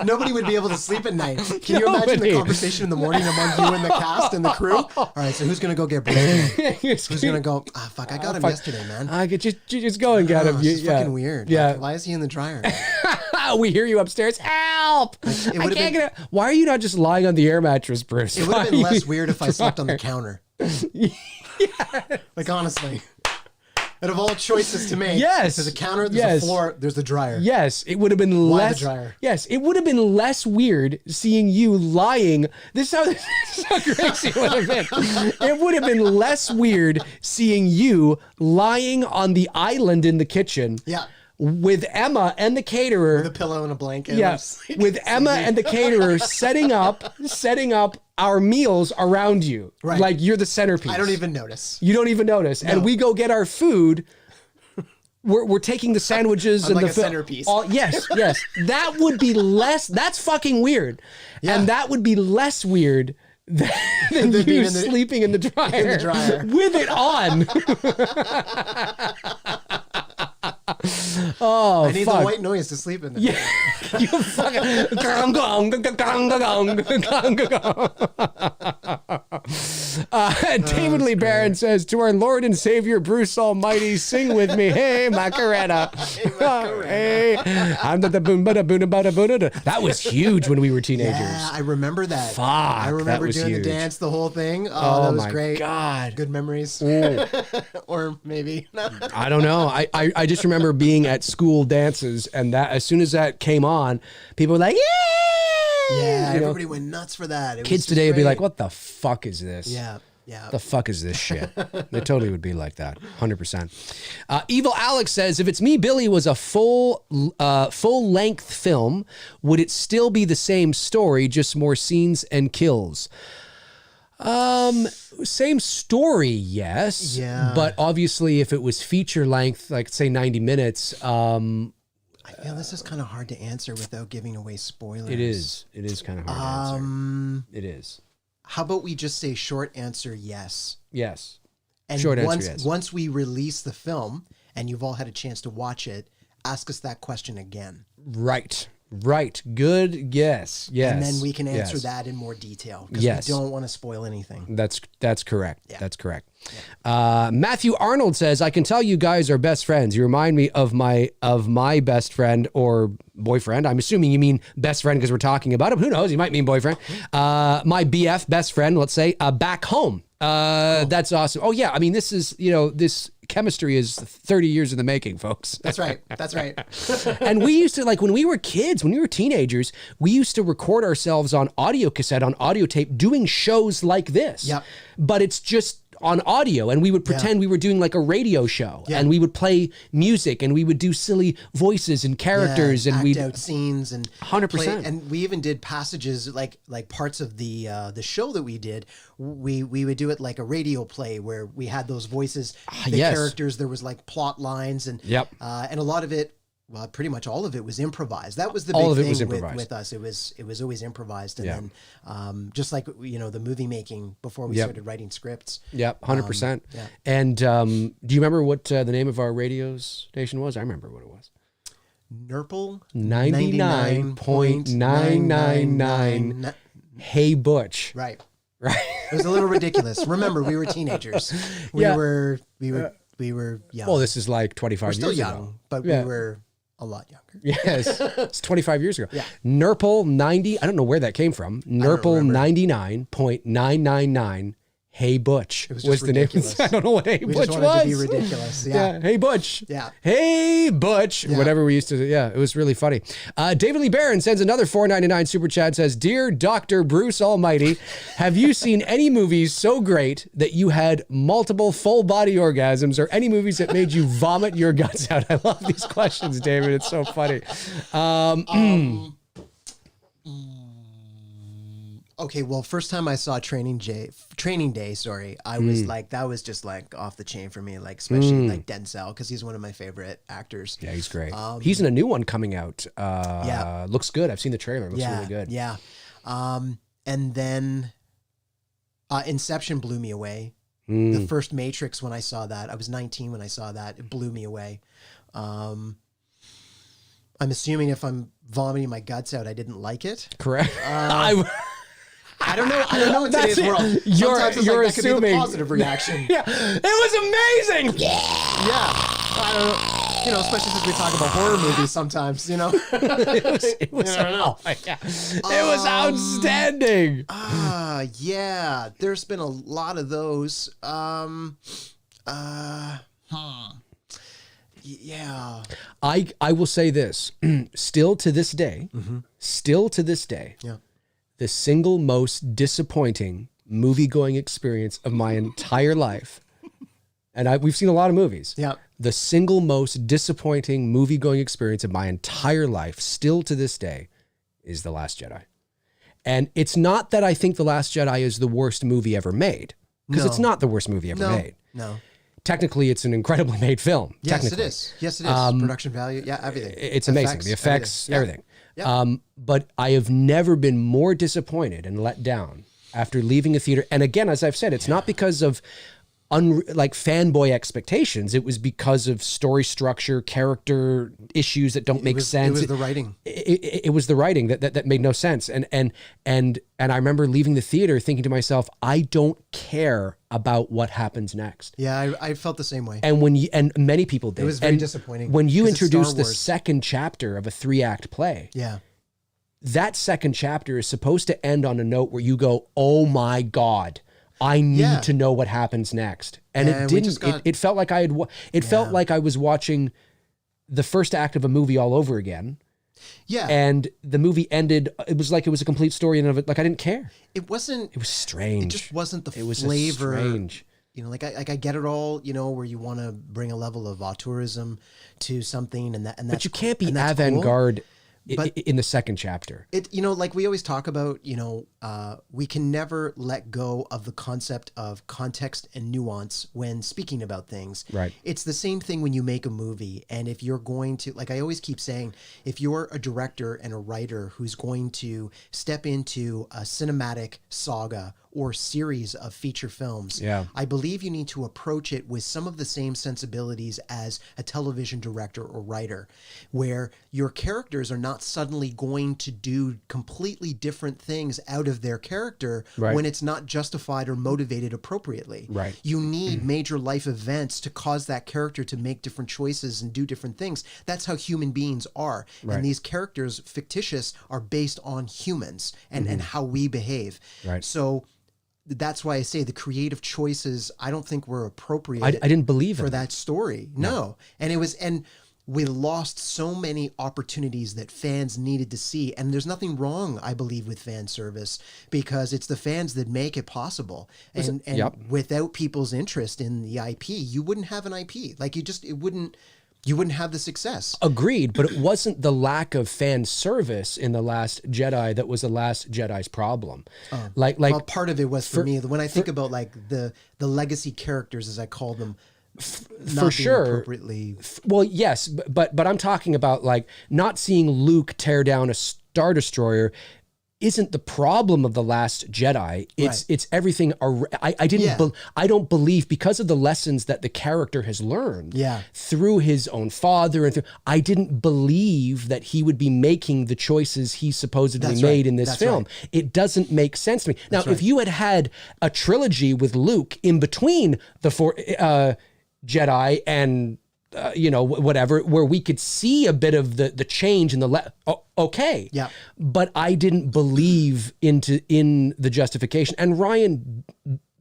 Nobody would be able to sleep at night. Can you imagine the conversation in the morning among you and the cast and the crew? All right, so who's going to go get Bruce? Who's going to go, fuck, I got him yesterday, man. I could just go and get him. This is fucking weird. Yeah. Like, why is he in the dryer? We hear you upstaice. Help! I can't get it. Why are you not just lying on the air mattress, Bruce? It would have been less weird if I slept on the counter. Like, honestly. Out of all choices to make, yes, there's a counter, there's a floor, there's the dryer. Yes, it would have been Why less. the dryer? Yes, it would have been less weird seeing you lying. This is how crazy it would have been. It would have been less weird seeing you lying on the island in the kitchen. Yeah. With Emma and the caterer. With a pillow and a blanket. Yes. With Emma and the caterer setting up our meals around you. Right. Like you're the centerpiece. I don't even notice. You don't even notice. No. And we go get our food. We're taking the sandwiches and like the a centerpiece. Yes. That would be less. That's fucking weird. Yeah. And that would be less weird than you sleeping in the dryer. In the dryer. With it on. Oh, I need the white noise to sleep in there. Yeah. You fucking gong, gong, gong, gong, gong, gong. David Lee Barron says, to our Lord and Savior Bruce Almighty, sing with me. Hey, Macarena. Hey, I'm the boom, bada, boona, bada, boona. That was huge when we were teenagers. Yeah, I remember that. Fuck, I remember doing huge. The dance, the whole thing. Oh, that was my great. God. Good memories. Or maybe. I don't know. I just remember being at school dances, and that as soon as that came on, people were like, "Yay!" Yeah, everybody went nuts for that. Kids today would be like, "What the fuck is this?" Yeah. The fuck is this shit? They totally would be like that, 100%. Evil Alex says, if It's Me, Billy was a full length film, would it still be the same story, just more scenes and kills? Same story, yes. Yeah. But obviously, if it was feature length, like say 90 minutes, I feel this is kind of hard to answer without giving away spoilers. It is. It is kind of hard to answer. It is. How about we just say short answer yes? Yes. And short answer yes. Once we release the film and you've all had a chance to watch it, ask us that question again. Right. Good guess. Yes. And then we can answer that in more detail because we don't want to spoil anything. That's correct. Yeah. That's correct. Yeah. Matthew Arnold says, I can tell you guys are best friends. You remind me of my best friend or boyfriend. I'm assuming you mean best friend because we're talking about him. Who knows? You might mean boyfriend. My BF, best friend, let's say, back home. Cool. That's awesome. Oh yeah. I mean, this is, this chemistry is 30 years in the making, folks. That's right. And we used to, like, when we were kids, when we were teenagers, we used to record ourselves on audio cassette, on audio tape, doing shows like this. Yep. But it's just on audio, and we would pretend we were doing like a radio show, and we would play music, and we would do silly voices and characters, and we'd act out scenes and 100%. And we even did passages like parts of the show that we did. We would do it like a radio play where we had those voices, the characters. There was like plot lines, and and a lot of it. Well, pretty much all of it was improvised. That was the big thing with us. It was always improvised, and then just like the movie making before we started writing scripts. Yep, 100%. And do you remember what the name of our radio station was? I remember what it was. Nurple 99.999. Hey Butch. Right. It was a little ridiculous. Remember, we were teenagers. We were young. Well, this is like 25 years ago. We're still young, but we were a lot younger. Yes. It's 25 years ago. Yeah. Nurple 90, I don't know where that came from. Nurple 99.999. Hey Butch was the name. I don't know what Hey Butch was. We just wanted to be ridiculous. Yeah. Hey Butch. Yeah. Hey Butch. Yeah. Whatever we used to do. Yeah, it was really funny. David Lee Barron sends another $4.99 super chat, says, Dear Dr. Bruce Almighty, have you seen any movies so great that you had multiple full body orgasms, or any movies that made you vomit your guts out? I love these questions, David. It's so funny. Okay, well, first time I saw Training Day, I was like, that was just like off the chain for me, like especially like Denzel, because he's one of my favorite actors. Yeah, he's great. He's in a new one coming out. Looks good. I've seen the trailer. It looks really good. Yeah. And then Inception blew me away. The first Matrix, when I saw that, I was 19 when I saw that. It blew me away. I'm assuming if I'm vomiting my guts out, I didn't like it. Correct. I don't know in today's world. Sometimes it's you're like that could be the assuming positive reaction. Yeah, it was amazing. Yeah. I don't know. You know, especially since we talk about horror movies sometimes, you know. It was oh my God. It was outstanding. Yeah. There's been a lot of those. Yeah. I will say this. Still to this day, Yeah. the single most disappointing movie-going experience of my entire life, and we've seen a lot of movies. Yeah. The single most disappointing movie-going experience of my entire life, still to this day, is The Last Jedi. And it's not that I think The Last Jedi is the worst movie ever made, because it's not the worst movie ever made. No. Technically, it's an incredibly made film. Yes, it is. Yes, it is. Production value. Yeah, everything. It's amazing. The effects, everything. Yeah. But I have never been more disappointed and let down after leaving a theater. And again, as I've said, it's not because of like fanboy expectations. It was because of story structure, character issues that don't make sense. It was the writing. It was the writing that made no sense. And I remember leaving the theater thinking to myself, I don't care about what happens next. Yeah, I felt the same way. And and many people did. It was very disappointing. When you 'cause it's introduce Star the Wars. second chapter of a 3-act play, Yeah. that second chapter is supposed to end on a note where you go, oh my God, I need to know what happens next. And it didn't. It felt like felt like I was watching the first act of a movie all over again. Yeah. And the movie ended. It was like it was a complete story in and of it. Like I didn't care. It wasn't. It was strange. It just wasn't the It was flavor. strange. You know, like I get it all. You know, where you want to bring a level of auteurism to something, and that's But you can't be and that's avant-garde But- in the second chapter. It, you know, like we always talk about, you know, we can never let go of the concept of context and nuance when speaking about things. Right. It's the same thing when you make a movie. And if you're going to, like I always keep saying, if you're a director and a writer who's going to step into a cinematic saga or series of feature films, I believe you need to approach it with some of the same sensibilities as a television director or writer, where your characters are not suddenly going to do completely different things out of their character when it's not justified or motivated appropriately. Right. You need major life events to cause that character to make different choices and do different things. That's how human beings are. Right. And these characters, fictitious, are based on humans and how we behave. Right. So that's why I say the creative choices, I don't think were appropriate. I didn't believe for it. that story. No. And we lost so many opportunities that fans needed to see. And there's nothing wrong, I believe, with fan service, because it's the fans that make it possible. And without people's interest in the IP, you wouldn't have an IP. Like you wouldn't have the success. Agreed, but it wasn't the lack of fan service in The Last Jedi that was The Last Jedi's problem. Well, part of it was for me, when I think about like the legacy characters, as I call them, for sure. Appropriately. Well, yes, but I'm talking about like not seeing Luke tear down a Star Destroyer isn't the problem of The Last Jedi. It's everything. I don't believe, because of the lessons that the character has learned through his own father, and I didn't believe that he would be making the choices he supposedly made in this film. Right. It doesn't make sense to me. Now, if you had a trilogy with Luke in between the four Jedi and whatever, where we could see a bit of the change in okay. Yeah. But I didn't believe in the justification. And Rian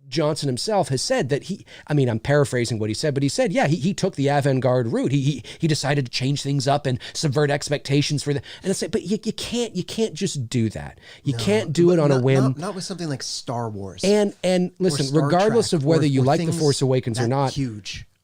Johnson himself has said that I'm paraphrasing what he said, but he said, he took the avant-garde route. He decided to change things up and subvert expectations for and it's like, but you can't just do that. You can't do it on a whim. Not with something like Star Wars. And listen, regardless of whether you like The Force Awakens or not,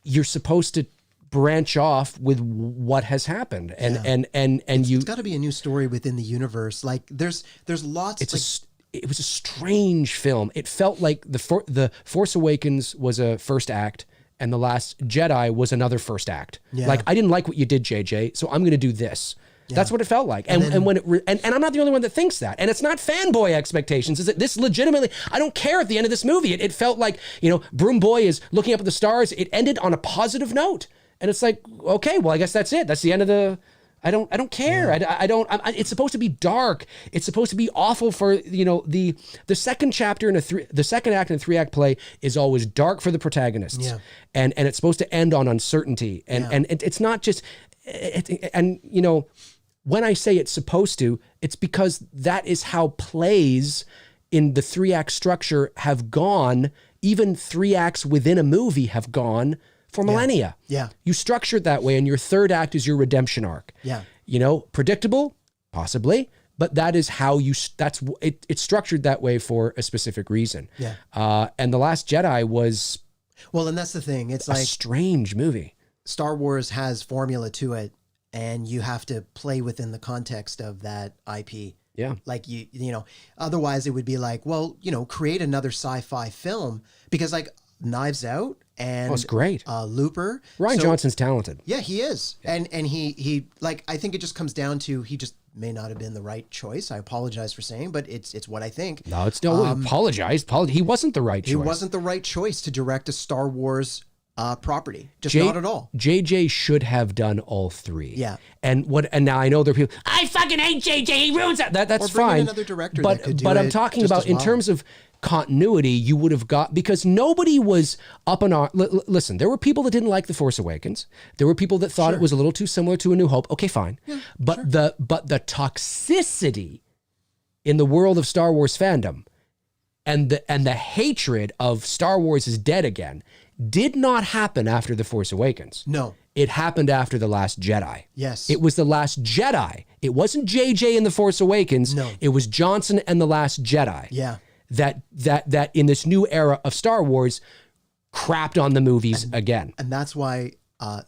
you're supposed to branch off with what has happened, it's got to be a new story within the universe. Like there's lots. It was a strange film. It felt like the Force Awakens was a first act, and The Last Jedi was another first act. Yeah. Like I didn't like what you did, JJ, so I'm going to do this. Yeah. That's what it felt like. And I'm not the only one that thinks that. And it's not fanboy expectations. Is that this legitimately, I don't care at the end of this movie. It felt like, Broom Boy is looking up at the stars. It ended on a positive note. And it's like, okay, well, I guess that's it. That's the end of I don't care. It's supposed to be dark. It's supposed to be awful for, the second chapter in the second act in a 3-act play is always dark for the protagonists. Yeah. And it's supposed to end on uncertainty. And it's not just, when I say it's supposed to, it's because that is how plays in the 3-act structure have gone. Even 3 acts within a movie have gone for millennia. Yeah. You structure it that way, and your third act is your redemption arc. Yeah. Predictable, possibly, but that is how it's structured that way for a specific reason. Yeah. And The Last Jedi was Well, and that's the thing. It's a like strange movie. Star Wars has formula to it, and you have to play within the context of that IP. Yeah. Like otherwise it would be like, well, create another sci-fi film, because like Knives Out and it's great. Looper. Rian Johnson's talented. Yeah, he is. And he like, I think it just comes down to, he just may not have been the right choice. I apologize for saying, but it's what I think. No, it's no apologize. He wasn't the right choice. He wasn't the right choice to direct a Star Wars property. Just not at all. JJ should have done all 3. Yeah. And now I know there are people, I fucking hate JJ. He ruins that. That's or bring in fine. another director but that could do but I'm it talking just about as in well. terms of continuity, you would have got, because nobody was up in our listen, there were people that didn't like The Force Awakens. There were people that thought it was a little too similar to A New Hope. Okay, fine. Yeah, but the toxicity in the world of Star Wars fandom and the hatred of Star Wars is dead again did not happen after The Force Awakens. No. It happened after The Last Jedi. Yes. It was The Last Jedi. It wasn't JJ in The Force Awakens. No. It was Johnson and The Last Jedi. Yeah. That in this new era of Star Wars crapped on the movies again. And that's why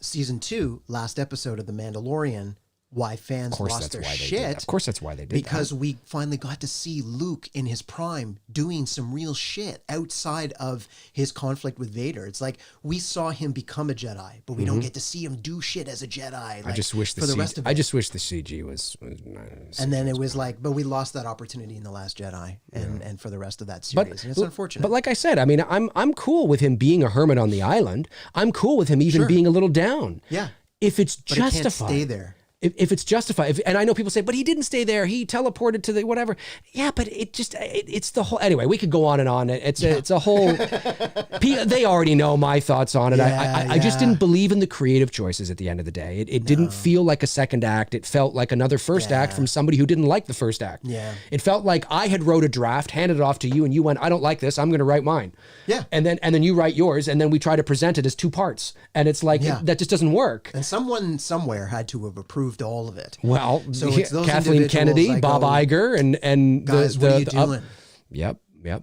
season 2, last episode of The Mandalorian, why fans lost their shit. Of course that's why they did because we finally got to see Luke in his prime doing some real shit outside of his conflict with Vader. It's like we saw him become a Jedi, but we don't get to see him do shit as a Jedi. Like, I just wish the CG was nice. And then it was like, but we lost that opportunity in The Last Jedi and for the rest of that series. And it's unfortunate. But like I said, I mean, I'm cool with him being a hermit on the island. I'm cool with him even being a little down. Yeah. If it's but justified. He can't stay there. If it's justified, and I know people say, but he didn't stay there. He teleported to the whatever. Yeah, but it's the whole. Anyway, we could go on and on. It's a whole. They already know my thoughts on it. I just didn't believe in the creative choices at the end of the day. It didn't feel like a second act. It felt like another first act from somebody who didn't like the first act. Yeah. It felt like I had wrote a draft, handed it off to you, and you went, I don't like this. I'm going to write mine. Yeah. And then you write yours, and then we try to present it as 2 parts, and it's like that just doesn't work. And someone somewhere had to have approved all of it. Well, so it's those Kathleen Kennedy, Bob Iger, and guys, what are you doing? Yep,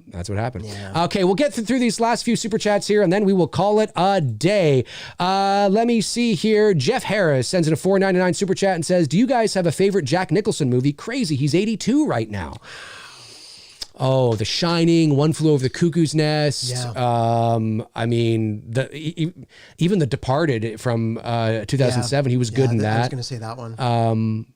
that's what happened. Yeah. Okay, we'll get through these last few super chats here, and then we will call it a day. Let me see here. Jeff Harris sends in a $4.99 super chat and says, "Do you guys have a favorite Jack Nicholson movie? Crazy, he's 82 right now." Oh, The Shining, One Flew Over the Cuckoo's Nest. Yeah. I mean, even The Departed from 2007, he was good in that. I was going to say that one.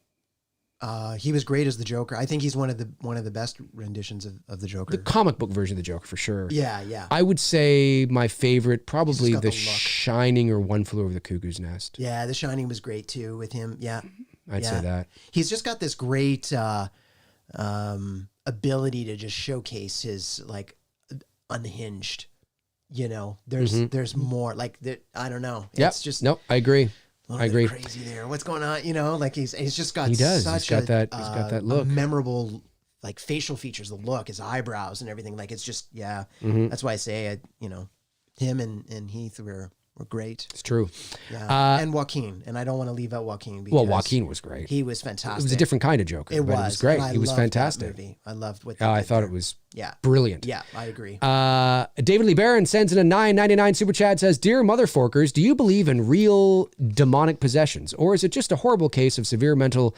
He was great as the Joker. I think he's one of the best renditions of the Joker. The comic book version of the Joker, for sure. Yeah. I would say my favorite, probably got The the look. Shining or One Flew Over the Cuckoo's Nest. Yeah, The Shining was great too with him. Yeah. I'd say that. He's just got this great ability to just showcase his like unhinged, there's more like that. I don't know. It's just I agree. I agree. Crazy there. What's going on? Like he's just got he does. such he's got that look. a memorable like facial features, the look, his eyebrows and everything. Like it's just That's why I say him and Heath were great. It's true. Yeah. And Joaquin. And I don't want to leave out Joaquin because Joaquin was great. He was fantastic. It was a different kind of Joker. It was great. He was fantastic. That movie. I loved what I thought it was brilliant. Yeah, I agree. David Lee Barron sends in a $9.99 super chat, says, "Dear Motherforkers, do you believe in real demonic possessions, or is it just a horrible case of severe mental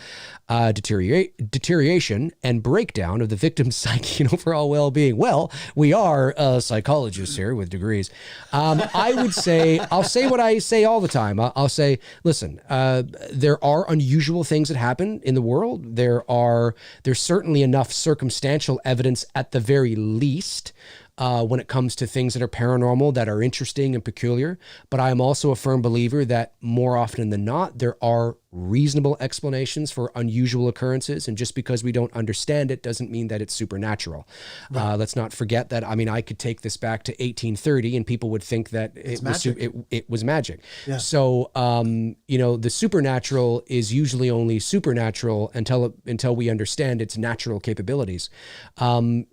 deterioration and breakdown of the victim's psyche and overall well-being?" Well, we are psychologists here with degrees. I would say, I'll say what I say all the time. I'll say, listen, there are unusual things that happen in the world. There's certainly enough circumstantial evidence at the very least when it comes to things that are paranormal, that are interesting and peculiar. But I am also a firm believer that more often than not, there are reasonable explanations for unusual occurrences. And just because we don't understand it doesn't mean that it's supernatural. Right. Let's not forget that. I mean, I could take this back to 1830 and people would think that it was magic. Yeah. So, the supernatural is usually only supernatural until we understand its natural capabilities. I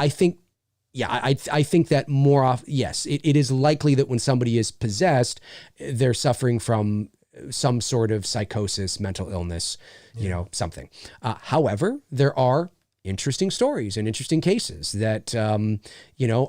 think, I think that more often, yes, it is likely that when somebody is possessed, they're suffering from some sort of psychosis, mental illness, something. However, there are interesting stories and interesting cases that,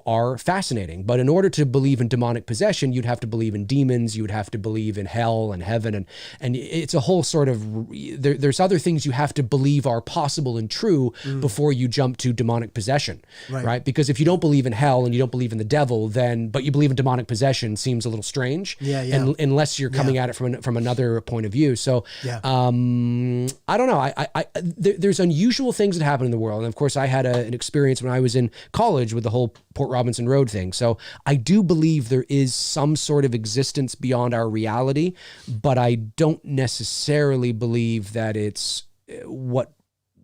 are fascinating. But in order to believe in demonic possession, you'd have to believe in demons, you would have to believe in hell and heaven. And it's a whole sort of, there's other things you have to believe are possible and true before you jump to demonic possession, right? Because if you don't believe in hell and you don't believe in the devil, but you believe in demonic possession seems a little strange. And unless you're coming at it from another point of view. So I don't know. There's unusual things that happen in the world. And of course, I had an experience when I was in college with the whole Port Robinson Road thing. So I do believe there is some sort of existence beyond our reality, but I don't necessarily believe that it's what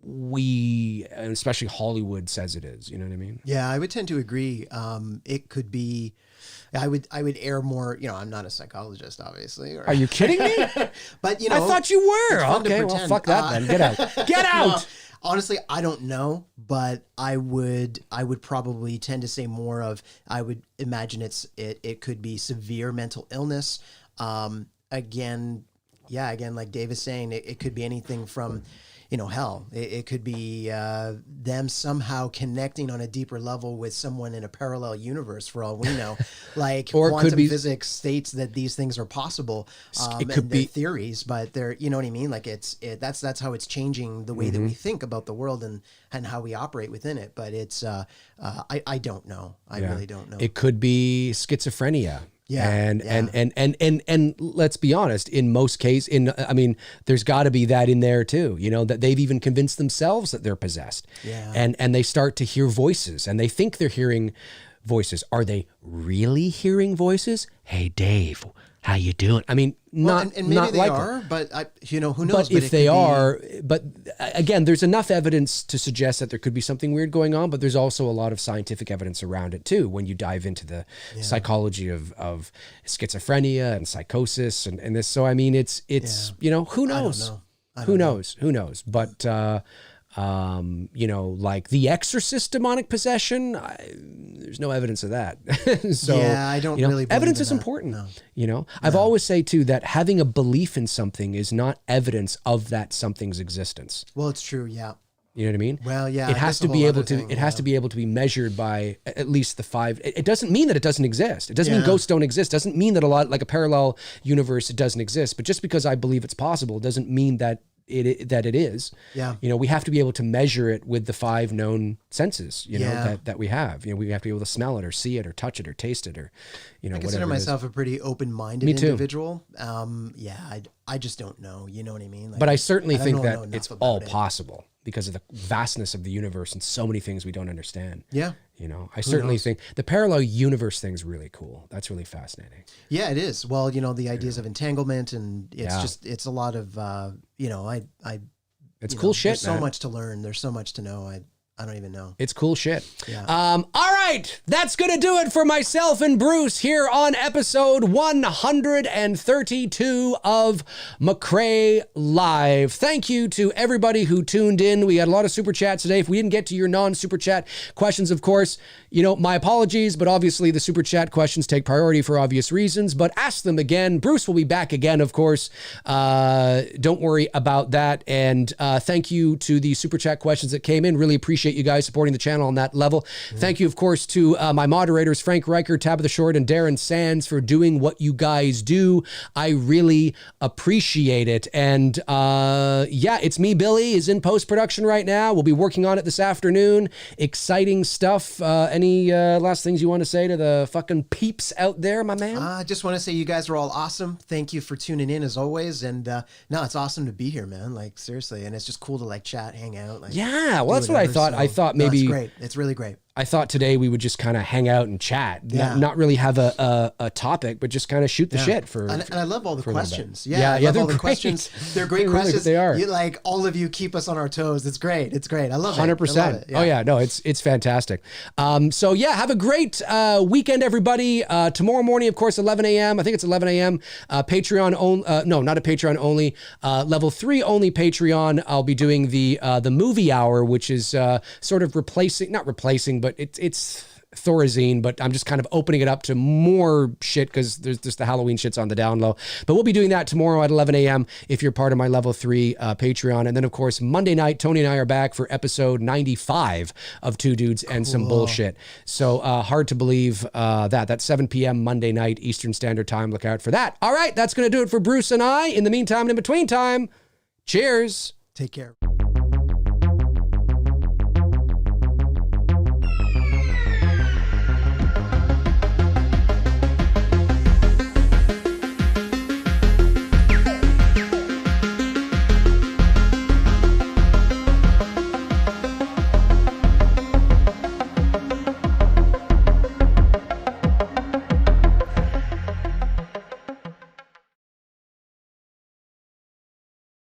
we, especially Hollywood, says it is. You know what I mean? Yeah, I would tend to agree. It could be. I would err more. I'm not a psychologist, obviously. Are you kidding me? But I thought you were. Okay, well, fuck that then. Get out. Get out. No, honestly, I don't know, but I would probably tend to say more of, I would imagine it could be severe mental illness. Again, like Dave is saying, it could be anything from, hell. It could be them somehow connecting on a deeper level with someone in a parallel universe, for all we know. Like or quantum could be, physics states that these things are possible. It could be theories, but they're, you know what I mean? Like that's how it's changing the way that we think about the world and how we operate within it. But it's I don't know. I really don't know. It could be schizophrenia. Yeah. And let's be honest, in most cases, there's got to be that in there too, that they've even convinced themselves that they're possessed. Yeah. And they start to hear voices and they think they're hearing voices. Are they really hearing voices? Hey, Dave, how you doing? I mean, and maybe not they likely. Are, but who knows? But if they are, but again, there's enough evidence to suggest that there could be something weird going on, but there's also a lot of scientific evidence around it too, when you dive into the psychology of schizophrenia and psychosis and this. So, I mean, it's who knows? Who knows? But, like The Exorcist demonic possession, there's no evidence of that. So I don't really believe evidence in is that. important. No. I've always say too that having a belief in something is not evidence of that something's existence. Well, it's true. Yeah. You know what I mean? Well, yeah. It has to be able to. It has to be able to be measured by at least the 5. It doesn't mean that it doesn't exist. It doesn't mean ghosts don't exist. It doesn't mean that like a parallel universe, it doesn't exist. But just because I believe it's possible doesn't mean that it is. Yeah. We have to be able to measure it with the 5 known senses, that we have. We have to be able to smell it or see it or touch it or taste it or, I consider myself a pretty open-minded individual. I just don't know. You know what I mean? Like, but I certainly think that it's all possible because of the vastness of the universe and so many things we don't understand. Yeah. I certainly think the parallel universe thing's really cool. That's really fascinating. Yeah, it is. Well, the ideas of entanglement and it's a lot of, it's cool shit, There's so much to learn. There's so much to know. I don't even know. It's cool shit. Yeah. All right. That's going to do it for myself and Bruce here on episode 132 of MCRAE Live. Thank you to everybody who tuned in. We had a lot of super chats today. If we didn't get to your non-super chat questions, of course, my apologies, but obviously the super chat questions take priority for obvious reasons, but ask them again. Bruce will be back again, of course. Don't worry about that. And thank you to the super chat questions that came in. Really appreciate you guys supporting the channel on that level. Thank you, of course, to my moderators, Frank Riker, Tabitha Short, and Darren Sands for doing what you guys do. I really appreciate it. And it's me, Billy, is in post-production right now. We'll be working on it this afternoon. Exciting stuff. Any last things you want to say to the fucking peeps out there, my man? I just want to say you guys are all awesome. Thank you for tuning in as always. And it's awesome to be here, man. Like, seriously. And it's just cool to chat, hang out. Well, that's what I thought. So, I thought maybe it's great. It's really great. I thought today we would just kind of hang out and chat, not really have a topic, but just kind of shoot the shit and I love all the questions. Yeah, I love all the great. questions. They're great Really, questions. they are. Like all of you keep us on our toes. It's great. It's great. I love it. 100%. Yeah. Oh yeah, no, it's fantastic. So yeah, have a great weekend, everybody. Tomorrow morning, of course, 11 a.m. I think it's 11 a.m. Patreon only. No, not a Patreon only. Level 3 only Patreon. I'll be doing the movie hour, which is sort of not replacing, but it's Thorazine, but I'm just kind of opening it up to more shit because there's just the Halloween shit's on the down low. But we'll be doing that tomorrow at 11 a.m. if you're part of my level 3 Patreon. And then, of course, Monday night, Tony and I are back for episode 95 of Two Dudes and Some Bullshit. So hard to believe that's 7 p.m. Monday night, Eastern Standard Time. Look out for that. All right, that's going to do it for Bruce and I. In the meantime and in between time, cheers. Take care.